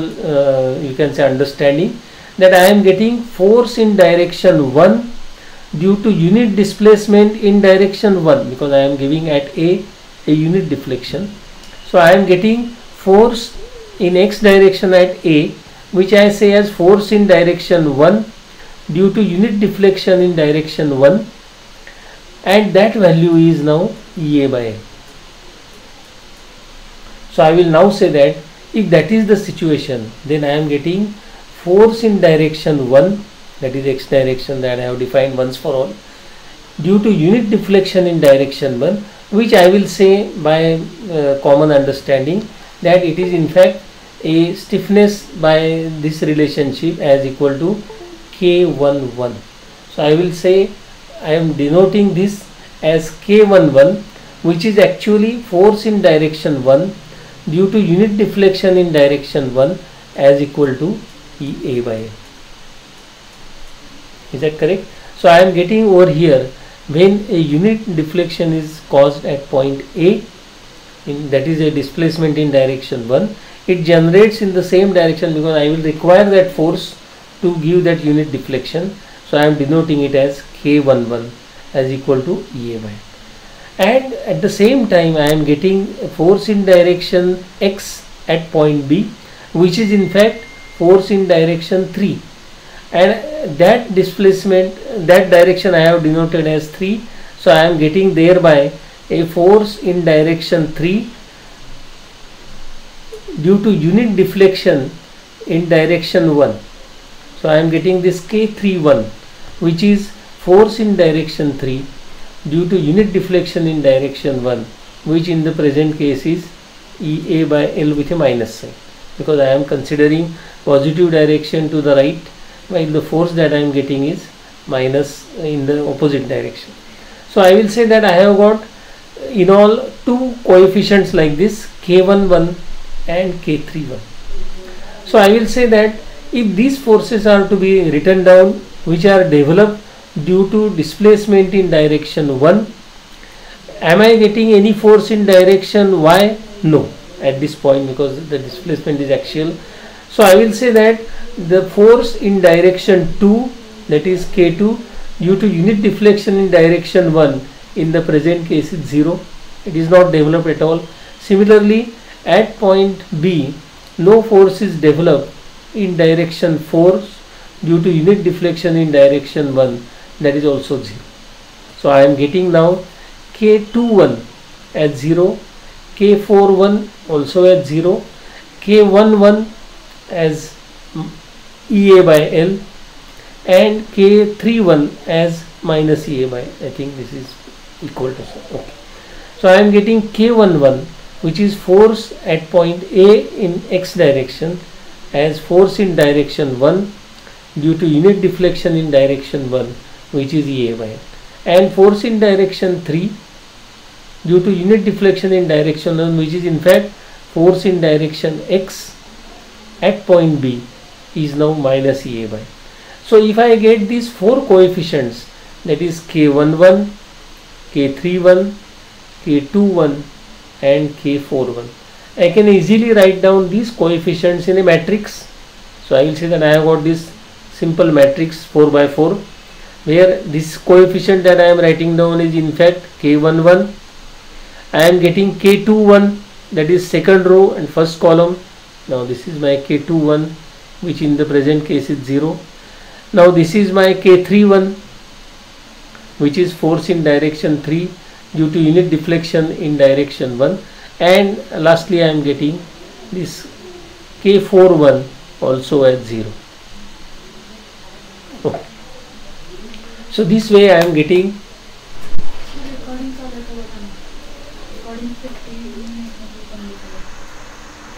you can say understanding that I am getting force in direction 1 due to unit displacement in direction 1, because I am giving at A unit deflection. So I am getting force in x direction at A, which I say as force in direction 1 due to unit deflection in direction 1, and that value is now EA by L. So I will now say that if that is the situation, then I am getting force in direction 1, that is x direction that I have defined once for all, due to unit deflection in direction 1, which I will say by common understanding that it is in fact a stiffness by this relationship as equal to K11. So I will say I am denoting this as K11, which is actually force in direction 1 due to unit deflection in direction 1 as equal to EA by L. Is that correct? So I am getting over here when a unit deflection is caused at point A, that is a displacement in direction 1, it generates in the same direction because I will require that force to give that unit deflection. So I am denoting it as K11 as equal to EA by L. And at the same time I am getting a force in direction x at point B, which is in fact force in direction 3, and that displacement, that direction I have denoted as 3. So I am getting thereby a force in direction 3 due to unit deflection in direction 1. So I am getting this K31, which is force in direction 3 due to unit deflection in direction 1, which in the present case is EA by L with a minus sign, because I am considering positive direction to the right, while the force that I am getting is minus in the opposite direction. So I will say that I have got in all two coefficients like this, K11 and K31. So I will say that if these forces are to be written down, which are developed due to displacement in direction 1, am I getting any force in direction Y? No, at this point, because the displacement is axial. So I will say that the force in direction 2, that is K2, due to unit deflection in direction 1 in the present case is 0. It is not developed at all. Similarly, at point B, no force is developed in direction 4 due to unit deflection in direction 1, that is also 0. So I am getting now K21 at 0, K41 also at 0, K11 as EA by L, and K31 as minus EA by, I think this is equal to, okay. So I am getting K11, which is force at point A in X direction, as force in direction 1 due to unit deflection in direction 1, which is EA by L, and force in direction 3 due to unit deflection in direction 1, which is in fact force in direction X at point B, is now minus EA by. So if I get these four coefficients, that is K11, K31, K21 and K41, I can easily write down these coefficients in a matrix. So I will say that I have got this simple matrix 4 by 4, where this coefficient that I am writing down is in fact K11. I am getting K21, that is second row and first column. Now this is my K21, which in the present case is 0. Now this is my K31, which is force in direction 3 due to unit deflection in direction 1, and lastly I am getting this K41 also at 0. Okay. So this way I am getting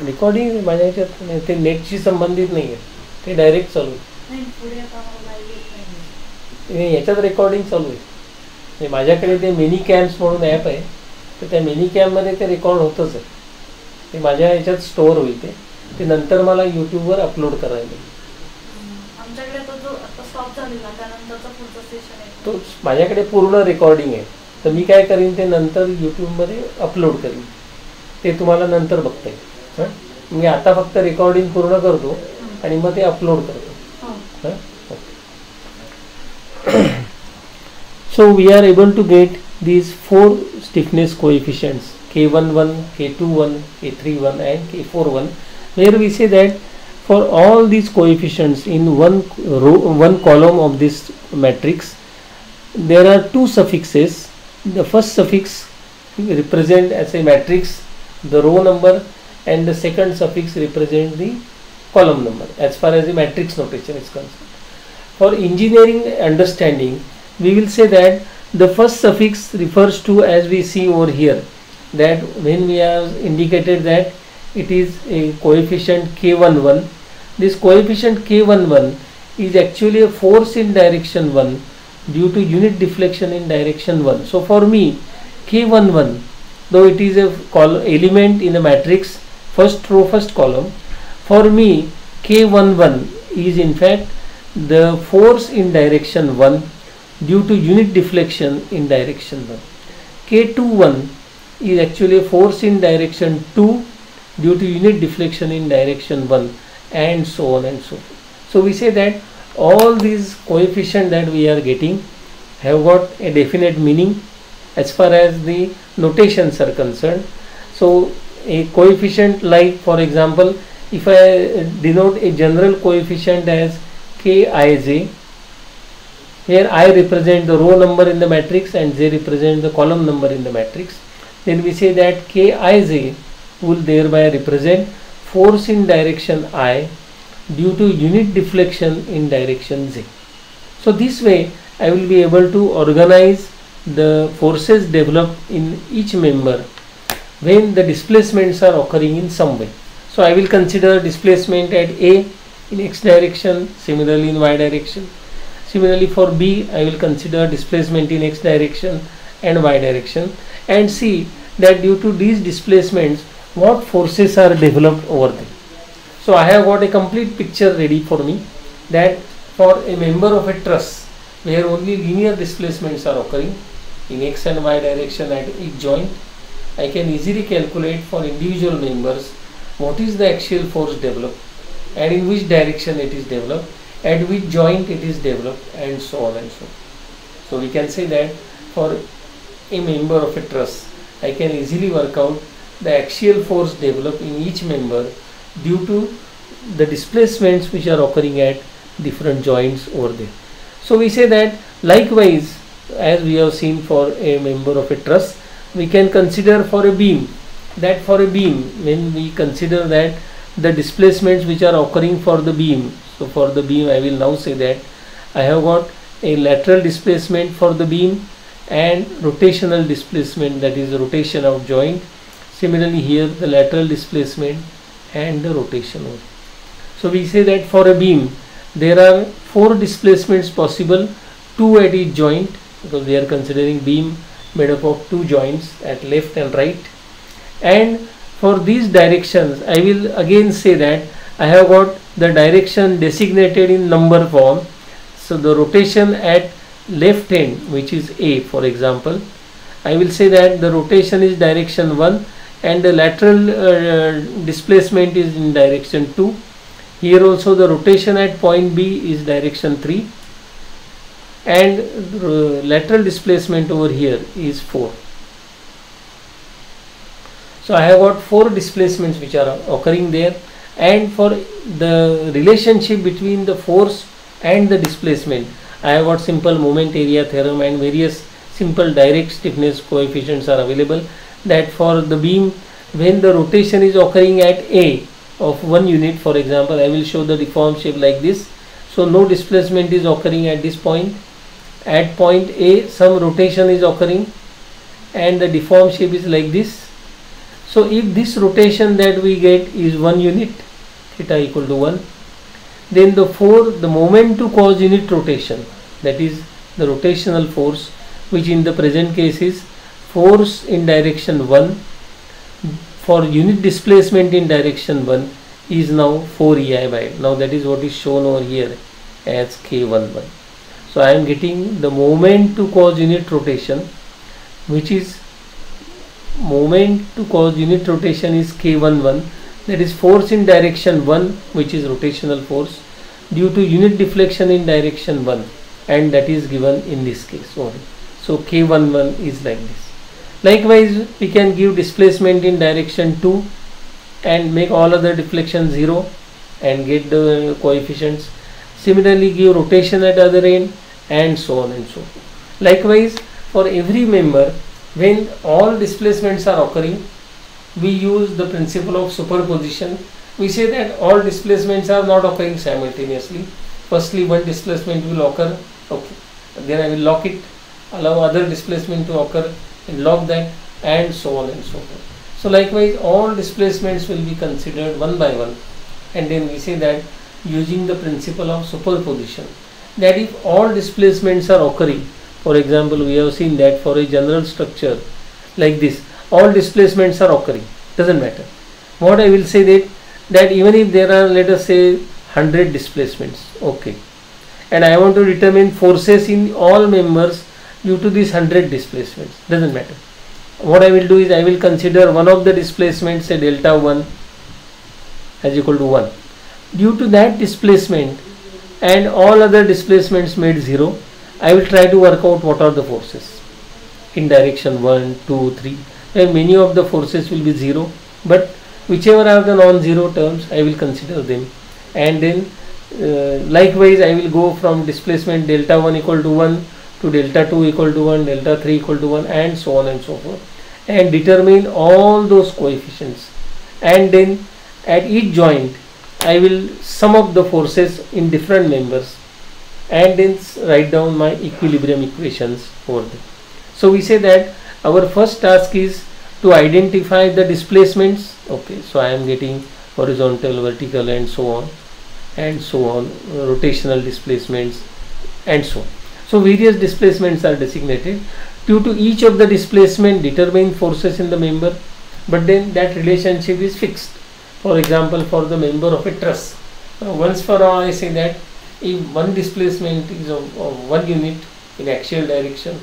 recording. माझ्या ह्याच्यात ते नेटशी संबंधित नाही आहे, ते direct चालू आहे, ह्याच्यात रेकॉर्डिंग चालू आहे. माझ्याकडे ते मिनी कॅम्प्स म्हणून ॲप आहे, तर त्या मिनी कॅम्पमध्ये ते रेकॉर्ड होतच आहे, ते माझ्या ह्याच्यात स्टोअर होईल, ते नंतर मला यूट्यूबवर अपलोड करायला. तो माझ्याकडे पूर्ण रेकॉर्डिंग आहे, तर मी काय करीन ते नंतर यूट्यूबमध्ये अपलोड करीन, ते तुम्हाला नंतर बघता येईल. मी आता फक्त रेकॉर्डिंग पूर्ण करतो आणि मग ते अपलोड करतो. So we are able to get these four stiffness coefficients K11, K21, K31 and K41, where we say that for all these coefficients in one row, one column of this matrix, there are two suffixes. The first suffix represent as a matrix the row number, and the second suffix represents the column number as far as the matrix notation is concerned. For engineering understanding, we will say that the first suffix refers to, as we see over here, that when we have indicated that it is a coefficient K11, this coefficient K11 is actually a force in direction 1 due to unit deflection in direction 1. So for me, K11, though it is a element in the matrix, first row, first column, for me K11 is in fact the force in direction 1 due to unit deflection in direction 1. K21 is actually a force in direction 2 due to unit deflection in direction 1, and so on and so forth. So we say that all these coefficients that we are getting have got a definite meaning as far as the notations are concerned. So a coefficient, like for example, if I denote a general coefficient as Kij, here I represent the row number in the matrix and J represents the column number in the matrix, then we say that Kij will thereby represent force in direction I due to unit deflection in direction J. So this way I will be able to organize the forces developed in each member when the displacements are occurring in some way. So I will consider displacement at A in X direction, similarly in Y direction. Similarly for B, I will consider displacement in X direction and Y direction, and see that due to these displacements what forces are developed over them. So I have got a complete picture ready for me, that for a member of a truss where only linear displacements are occurring in X and Y direction at each joint, I can easily calculate for individual members what is the axial force developed and in which direction it is developed, at which joint it is developed, and so on and so on. So we can say that for a member of a truss, I can easily work out the axial force developed in each member due to the displacements which are occurring at different joints over there. So we say that likewise, as we have seen for a member of a truss, we can consider for a beam, that for a beam, when we consider that the displacements which are occurring for the beam, So for the beam I will now say that I have got a lateral displacement for the beam and rotational displacement, that is rotation of joint. Similarly here the lateral displacement and the rotation. So we say that for a beam there are 4 displacements possible, 2 at each joint, because we are considering beam made up of 2 joints at left and right. And for these directions I will again say that I have got the direction designated in number form. So the rotation at left end, which is A for example, I will say that the rotation is direction 1 and the lateral displacement is in direction 2. Here also the rotation at point B is direction 3 and lateral displacement over here is 4. So I have got 4 displacements which are occurring there, and for the relationship between the force and the displacement I have got simple moment area theorem and various simple direct stiffness coefficients are available, that for the beam when the rotation is occurring at A of 1 unit, for example I will show the deformed shape like this. So no displacement is occurring at this point. At point A some rotation is occurring and the deformed shape is like this. So if this rotation that we get is 1 unit, theta equal to 1, then the moment to cause unit rotation, that is the rotational force, which in the present case is force in direction 1 for unit displacement in direction 1, is now 4 EI by. Now that is what is shown over here as K11. So I am getting the moment to cause unit rotation, which is moment to cause unit rotation is K11, that is force in direction 1, which is rotational force due to unit deflection in direction 1, and that is given in this case only. So K11 is like this. Likewise we can give displacement in direction 2 and make all other deflection 0 and get the coefficients. Similarly give rotation at other end and so on and so forth. Likewise for every member when all displacements are occurring, we use the principle of superposition. We say that all displacements are not occurring simultaneously. Firstly one displacement will occur, okay, then I will lock it, allow other displacement to occur and lock that, and so on and so forth. So likewise all displacements will be considered one by one, and then we say that using the principle of superposition, that if all displacements are occurring, for example we have seen that for a general structure like this all displacements are occurring, doesn't matter. What I will say that even if there are, let us say 100 displacements, okay, and I want to determine forces in all members due to these 100 displacements, doesn't matter. What I will do is I will consider one of the displacements, say delta 1 as equal to 1. Due to that displacement and all other displacements made 0, I will try to work out what are the forces in direction 1, 2, 3, and many of the forces will be 0, but whichever are the non-zero terms I will consider them, and then likewise I will go from displacement delta 1 equal to 1 to delta 2 equal to 1, delta 3 equal to 1, and so on and so forth, and determine all those coefficients, and then at each joint I will sum up the forces in different members and then write down my equilibrium equations for them. So we say that our first task is to identify the displacements, okay, so I am getting horizontal, vertical, and so on, rotational displacements and so on. So various displacements are designated. Due to each of the displacement determine forces in the member, but then that relationship is fixed. For example, for the member of a truss, once for all I say that if one displacement is of 1 unit in axial direction,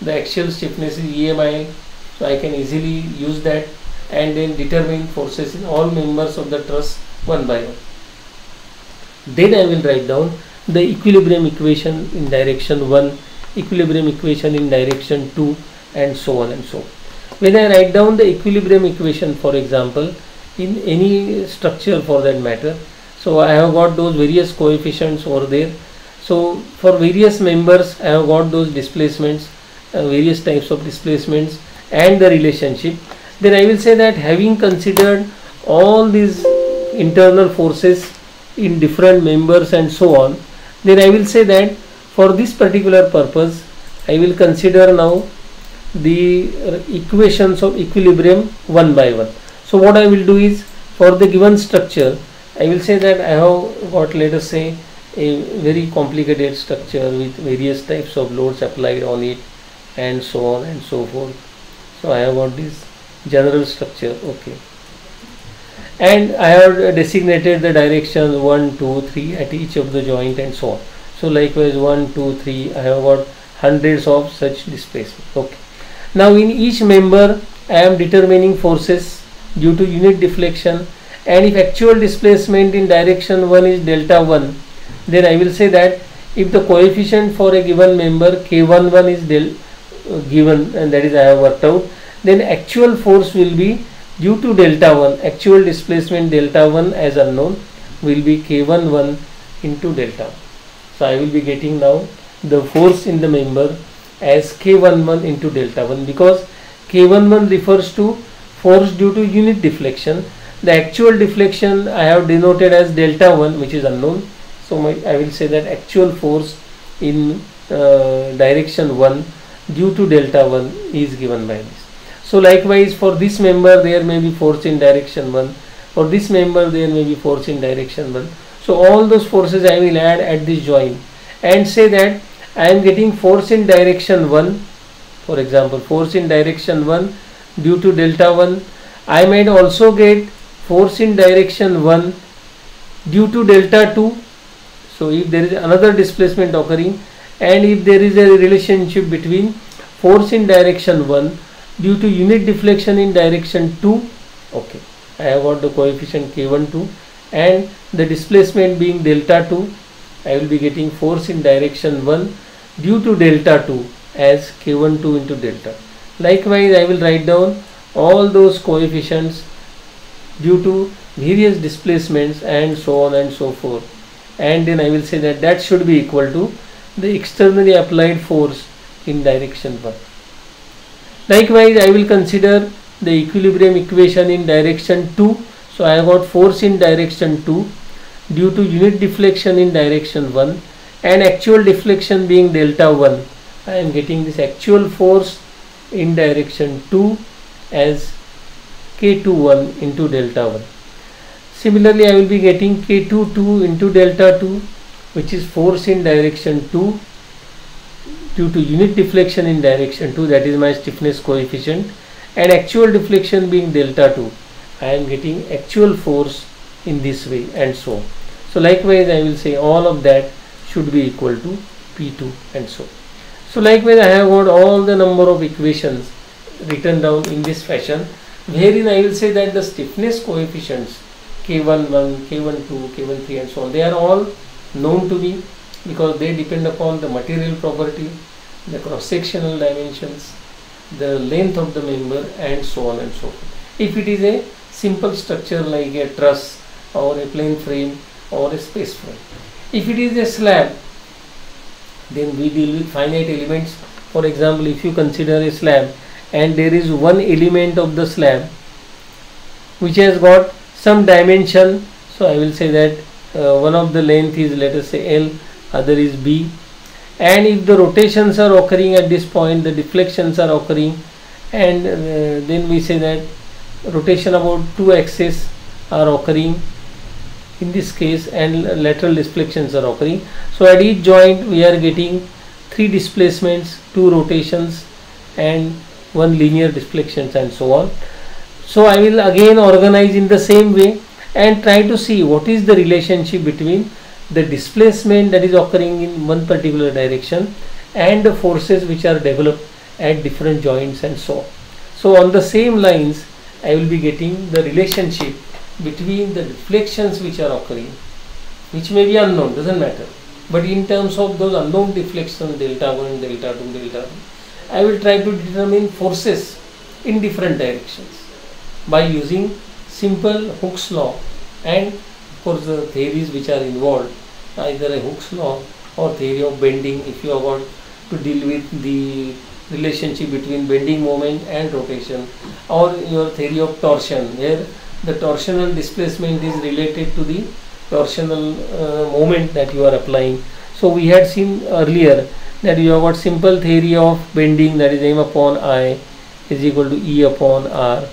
the axial stiffness is EMI, so I can easily use that and then determine forces in all members of the truss one by one. Then I will write down the equilibrium equation in direction 1, equilibrium equation in direction 2, and so on and so on. When I write down the equilibrium equation, for example, in any structure for that matter, so I have got those various coefficients over there. So for various members I have got those displacements, various types of displacements and the relationship. Then I will say that having considered all these internal forces in different members and so on, then I will say that for this particular purpose I will consider now the equations of equilibrium one by one. So what I will do is, for the given structure I will say that I have got, let us say, a very complicated structure with various types of loads applied on it and so on and so forth. So I have got this general structure, okay, and I have designated the direction 1, 2, 3 at each of the joint and so on. So likewise 1, 2, 3, I have got hundreds of such displacement, okay. Now in each member I am determining forces due to unit deflection, and if actual displacement in direction 1 is delta 1, then I will say that if the coefficient for a given member K11 is given, and that is I have worked out, then actual force will be due to delta 1, actual displacement delta 1 as unknown will be K11 into delta 1. So I will be getting now the force in the member as K11 into delta 1, because K11 refers to force due to unit deflection. The actual deflection I have denoted as delta 1, which is unknown. So I will say that actual force in direction 1 due to delta 1 is given by this. So likewise for this member there may be force in direction 1, for this member there may be force in direction 1. So all those forces I will add at this joint and say that I am getting force in direction 1, for example force in direction 1 due to delta 1. I might also get force in direction 1 due to delta 2. So if there is another displacement occurring, and if there is a relationship between force in direction 1 due to unit deflection in direction 2, okay, I have got the coefficient K12, and the displacement being delta 2, I will be getting force in direction 1 due to delta 2 as K12 into delta. Likewise I will write down all those coefficients due to various displacements and so on and so forth, and then I will say that that should be equal to the externally applied force in direction 1. Likewise I will consider the equilibrium equation in direction 2. So I have got force in direction 2 due to unit deflection in direction 1 and actual deflection being delta 1. I am getting this actual force in direction 2 as K21 into delta 1. Similarly I will be getting K22 into delta 2, which is force in direction 2 due to unit deflection in direction 2, that is my stiffness coefficient, and actual deflection being delta 2. I am getting actual force in this way and so on. So likewise I will say all of that should be equal to P2 and so on. So likewise I have got all the number of equations written down in this fashion, wherein I will say that the stiffness coefficients K11, K12, K13 and so on, they are all known to me because they depend upon the material property, the cross-sectional dimensions, the length of the member and so on and so forth. If it is a simple structure like a truss or a plane frame or a space frame. If it is a slab, then we deal with finite elements. For example, if you consider a slab and there is one element of the slab which has got some dimension, so I will say that one of the length is, let us say, L, other is B, and if the rotations are occurring at this point, the deflections are occurring, and then we say that rotation about 2 axes are occurring in this case and lateral deflections are occurring. So at each joint we are getting 3 displacements, 2 rotations and 1 linear deflections and so on. So I will again organize in the same way and try to see what is the relationship between the displacement that is occurring in one particular direction and the forces which are developed at different joints and so on. So on the same lines I will be getting the relationship between the deflections which are occurring, which may be unknown, doesn't matter, but in terms of those unknown deflections delta 1, delta 2, delta 3, I will try to determine forces in different directions by using simple Hooke's law and of course the theories which are involved, either a Hooke's law or theory of bending if you are going to deal with the relationship between bending moment and rotation, or your theory of torsion where the torsional displacement is related to the torsional moment that you are applying. So we had seen earlier that you have got simple theory of bending, that is m upon I is equal to E upon R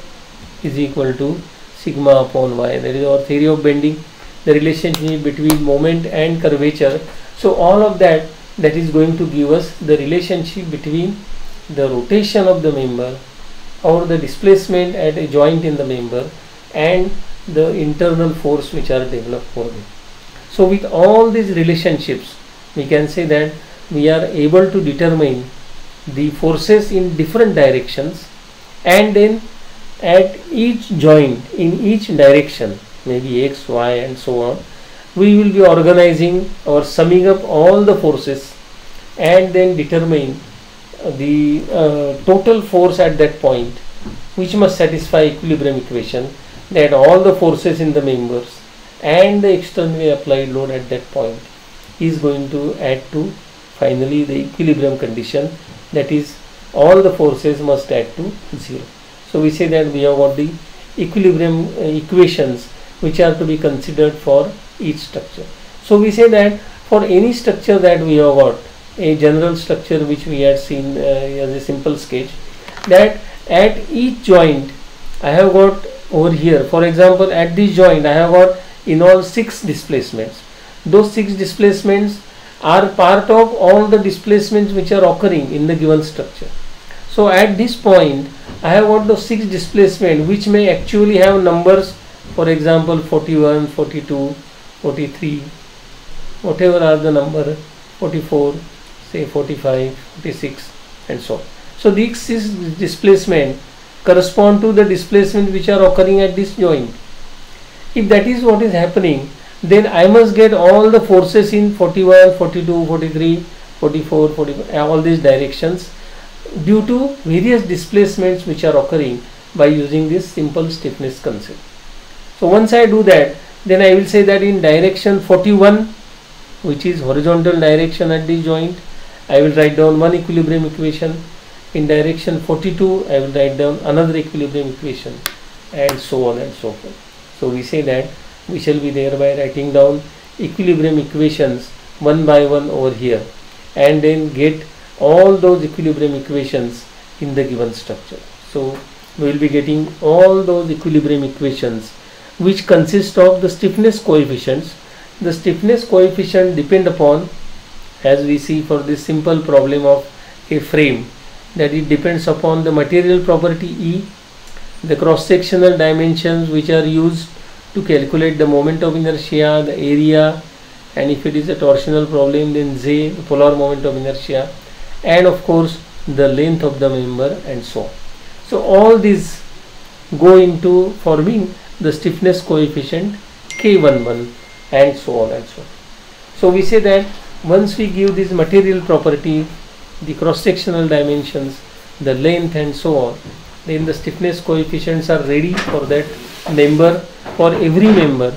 is equal to sigma upon y. That is our theory of bending, the relationship between moment and curvature. So all of that is going to give us the relationship between the rotation of the member or the displacement at a joint in the member and the internal force which are developed for them. So with all these relationships, we can say that we are able to determine the forces in different directions, and then at each joint in each direction, maybe x, y and so on, we will be organizing or summing up all the forces and then determine the total force at that point, which must satisfy equilibrium equation, that all the forces in the members and the externally applied load at that point is going to add to finally the equilibrium condition, that is all the forces must add to 0. So we say that we have got the equilibrium equations which are to be considered for each structure. So we say that for any structure that we have got, a general structure which we had seen as a simple sketch, that at each joint I have got over here, for example at this joint I have got in all 6 displacements. Those 6 displacements are part of all the displacements which are occurring in the given structure. So at this point I have got the 6 displacement which may actually have numbers, for example 41, 42, 43, whatever are the number, 44, say 45, 46 and so on. So these 6 displacement correspond to the displacement which are occurring at this joint. If that is what is happening, then I must get all the forces in 41, 42, 43, 44, 45, all these directions due to various displacements which are occurring by using this simple stiffness concept. So once I do that, then I will say that in direction 41, which is horizontal direction at this joint, I will write down one equilibrium equation. In direction 42, I will write down another equilibrium equation, and so on and so forth. So we say that we shall be thereby writing down equilibrium equations one by one over here, and then get all those equilibrium equations in the given structure. So we will be getting all those equilibrium equations which consist of the stiffness coefficients. The stiffness coefficient depend upon, as we see for this simple problem of a frame, that it depends upon the material property E, the cross-sectional dimensions which are used to calculate the moment of inertia, the area, and if it is a torsional problem then Z, the polar moment of inertia, and of course the length of the member and so on. So all these go into forming the stiffness coefficient K11 and so on and so on. So we say that once we give this material property, the cross-sectional dimensions, the length and so on, then the stiffness coefficients are ready for that member, for every member,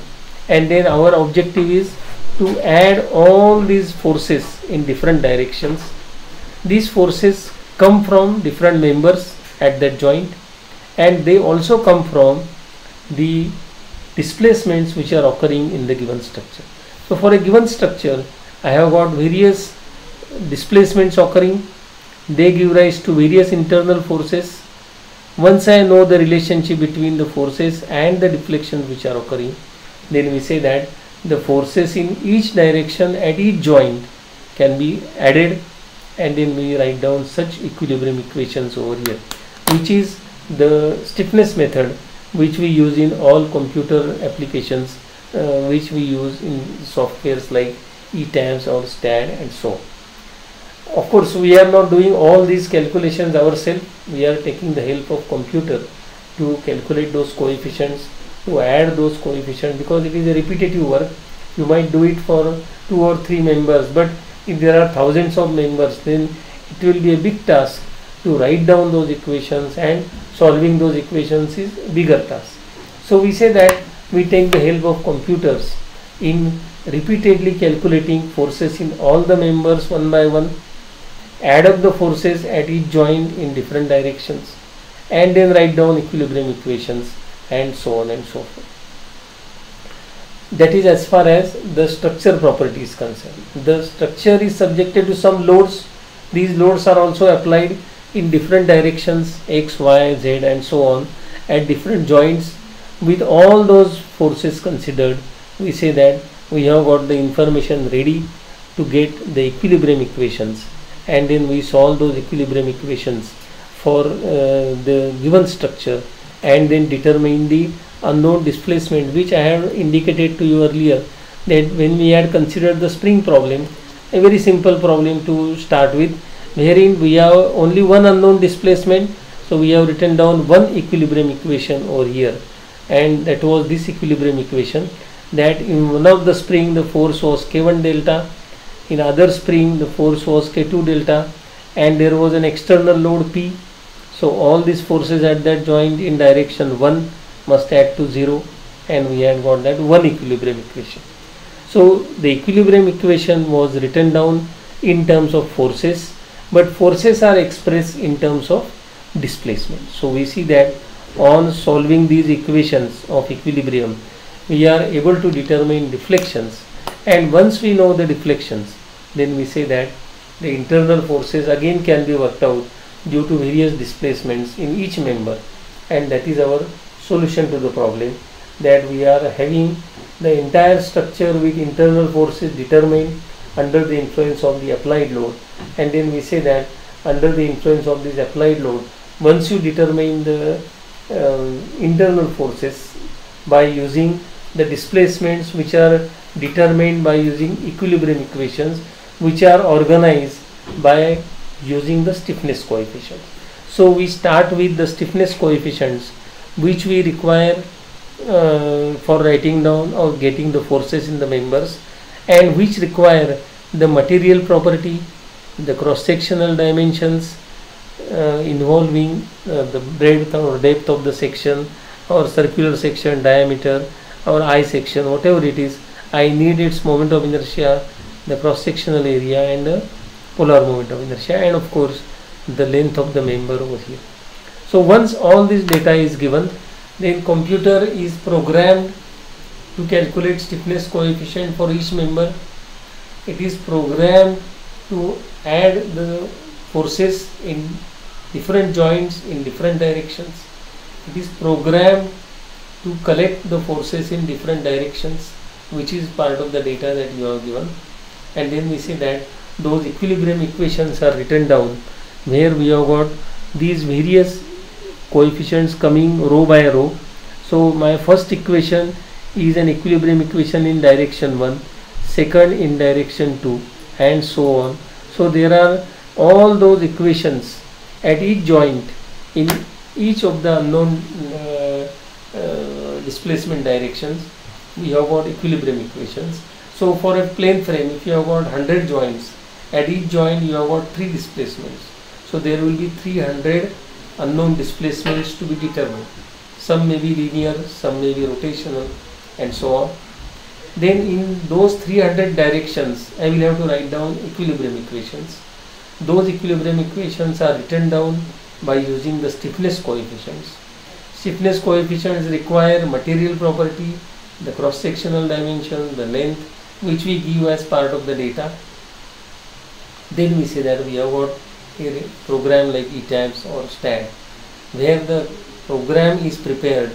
and then our objective is to add all these forces in different directions. These forces come from different members at that joint, and they also come from the displacements which are occurring in the given structure. So for a given structure I have got various displacements occurring, they give rise to various internal forces. Once I know the relationship between the forces and the deflections which are occurring, then we say that the forces in each direction at each joint can be added, and then we write down such equilibrium equations over here, which is the stiffness method which we use in all computer applications, which we use in softwares like ETAMS or STAD and so on. Of course we are not doing all these calculations ourselves, we are taking the help of computer to calculate those coefficients, to add those coefficients, because it is a repetitive work. You might do it for 2 or 3 members, but if there are thousands of members, then it will be a big task to write down those equations, and solving those equations is bigger task. So we say that we take the help of computers in repeatedly calculating forces in all the members one by one, add up the forces at each joint in different directions, and then write down equilibrium equations and so on and so forth. That is as far as the structure property is concerned. The structure is subjected to some loads. These loads are also applied in different directions, x, y, z and so on, at different joints. With all those forces considered, we say that we have got the information ready to get the equilibrium equations, and then we solve those equilibrium equations for the given structure, and then determine the unknown displacement, which I have indicated to you earlier, that when we had considered the spring problem, a very simple problem to start with, wherein we have only one unknown displacement. So we have written down one equilibrium equation over here, and that was this equilibrium equation, that in one of the spring the force was K1 delta, in other spring the force was K2 delta, and there was an external load P. So all these forces at that joint in direction 1 must add to 0, and we had got that one equilibrium equation. So the equilibrium equation was written down in terms of forces, but forces are expressed in terms of displacement. So we see that on solving these equations of equilibrium, we are able to determine deflections, and once we know the deflections, then we say that the internal forces again can be worked out due to various displacements in each member, and that is our solution to the problem, that we are having the entire structure with internal forces determined under the influence of the applied load, and then we say that under the influence of this applied load, once you determine the internal forces by using the displacements which are determined by using equilibrium equations, which are organized by using the stiffness coefficient. So we start with the stiffness coefficients which we require for writing down or getting the forces in the members, and which require the material property, the cross-sectional dimensions involving the breadth or depth of the section, or circular section diameter, or I section, whatever it is. I need its moment of inertia, the cross-sectional area, and the polar moment of inertia, and of course the length of the member over here. So once all this data is given, then computer is programmed to calculate stiffness coefficient for each member. It is programmed to add the forces in different joints in different directions. It is programmed to collect the forces in different directions, which is part of the data that you have given. And then we say that those equilibrium equations are written down, where we have got these various coefficients coming row by row. So my first equation is an equilibrium equation in direction 1, second in direction 2, and so on. So there are all those equations at each joint in each of the unknown displacement directions. We have got equilibrium equations. So for a plane frame, if you have got 100 joints, at each joint you have got 3 displacements. So there will be 300 unknown displacements to be determined. Some may be linear, some may be rotational, and so on. Then in those 300 directions, I will have to write down equilibrium equations. Those equilibrium equations are written down by using the stiffness coefficients. Stiffness coefficients require material property, the cross-sectional dimension, the length, which we give as part of the data. Then we say that we have got a program like ETABS or STAD, where the program is prepared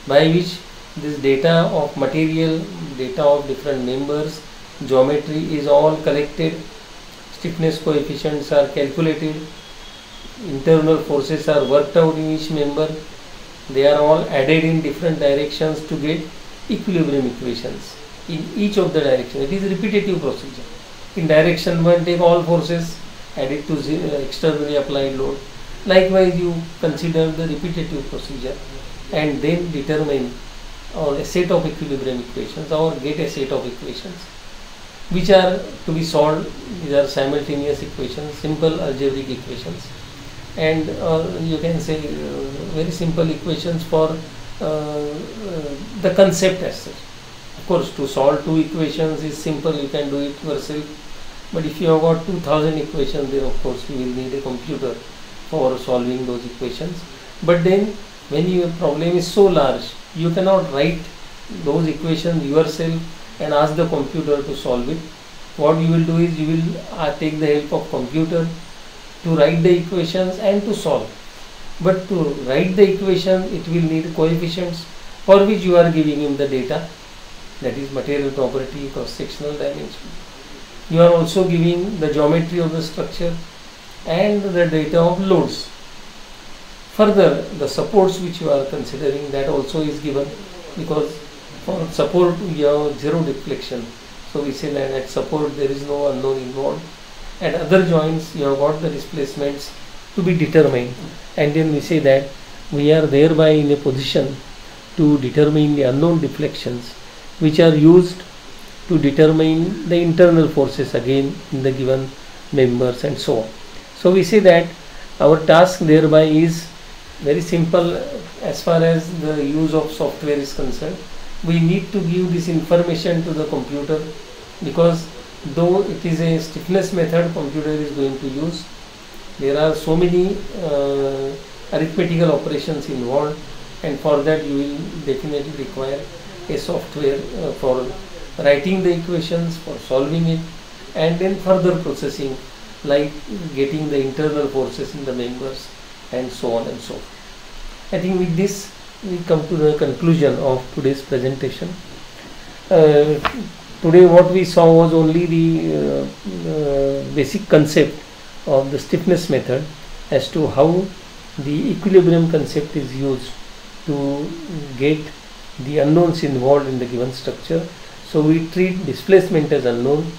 by which this data of material, data of different members, geometry is all collected, stiffness coefficients are calculated, internal forces are worked out in each member, they are all added in different directions to get equilibrium equations in each of the directions. It is a repetitive procedure. In direction 1, take all forces, add it to externally applied load. Likewise, you consider the repetitive procedure and then determine or a set of equilibrium equations or get a set of equations which are to be solved. These are simultaneous equations, simple algebraic equations, and you can say very simple equations for the concept as such. Of course, to solve 2 equations is simple, you can do it yourself, but if you have got 2000 equations, then of course you will need a computer for solving those equations. But then when your problem is so large, you cannot write those equations yourself and ask the computer to solve it. What you will do is you will take the help of computer to write the equations and to solve. But to write the equation, it will need coefficients for which you are giving him the data, that is material property, cross-sectional dimension. You are also giving the geometry of the structure and the data of loads. Further, the supports which you are considering, that also is given, because for support you have zero deflection. So we say that at support there is no unknown involved. At other joints you have got the displacements to be determined, and then we say that we are thereby in a position to determine the unknown deflections which are used to determine the internal forces again in the given members and so on. So we say that our task thereby is very simple as far as the use of software is concerned. We need to give this information to the computer, because though it is a stiffness method computer is going to use, there are so many arithmetical operations involved, and for that you will definitely require a software for writing the equations, for solving it, and then further processing like getting the internal forces in the members and so on and so forth. I think with this we come to the conclusion of today's presentation. Today what we saw was only the basic concept of the stiffness method, as to how the equilibrium concept is used to get the unknowns involved in the given structure. So we treat displacement as unknown,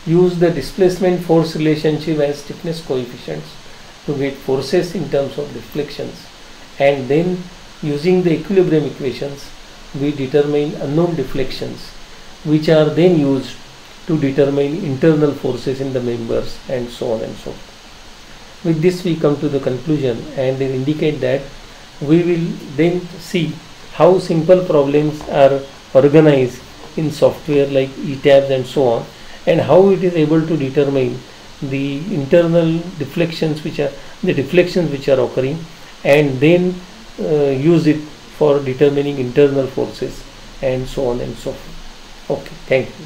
use the displacement force relationship as stiffness coefficients to get forces in terms of deflections, and then using the equilibrium equations we determine unknown deflections, which are then used to determine internal forces in the members and so on and so forth. With this we come to the conclusion and indicate that we will then see how simple problems are organized in software like ETABS and so on, and how it is able to determine the internal deflections which are occurring, and then use it for determining internal forces and so on and so forth. Okay, thank you.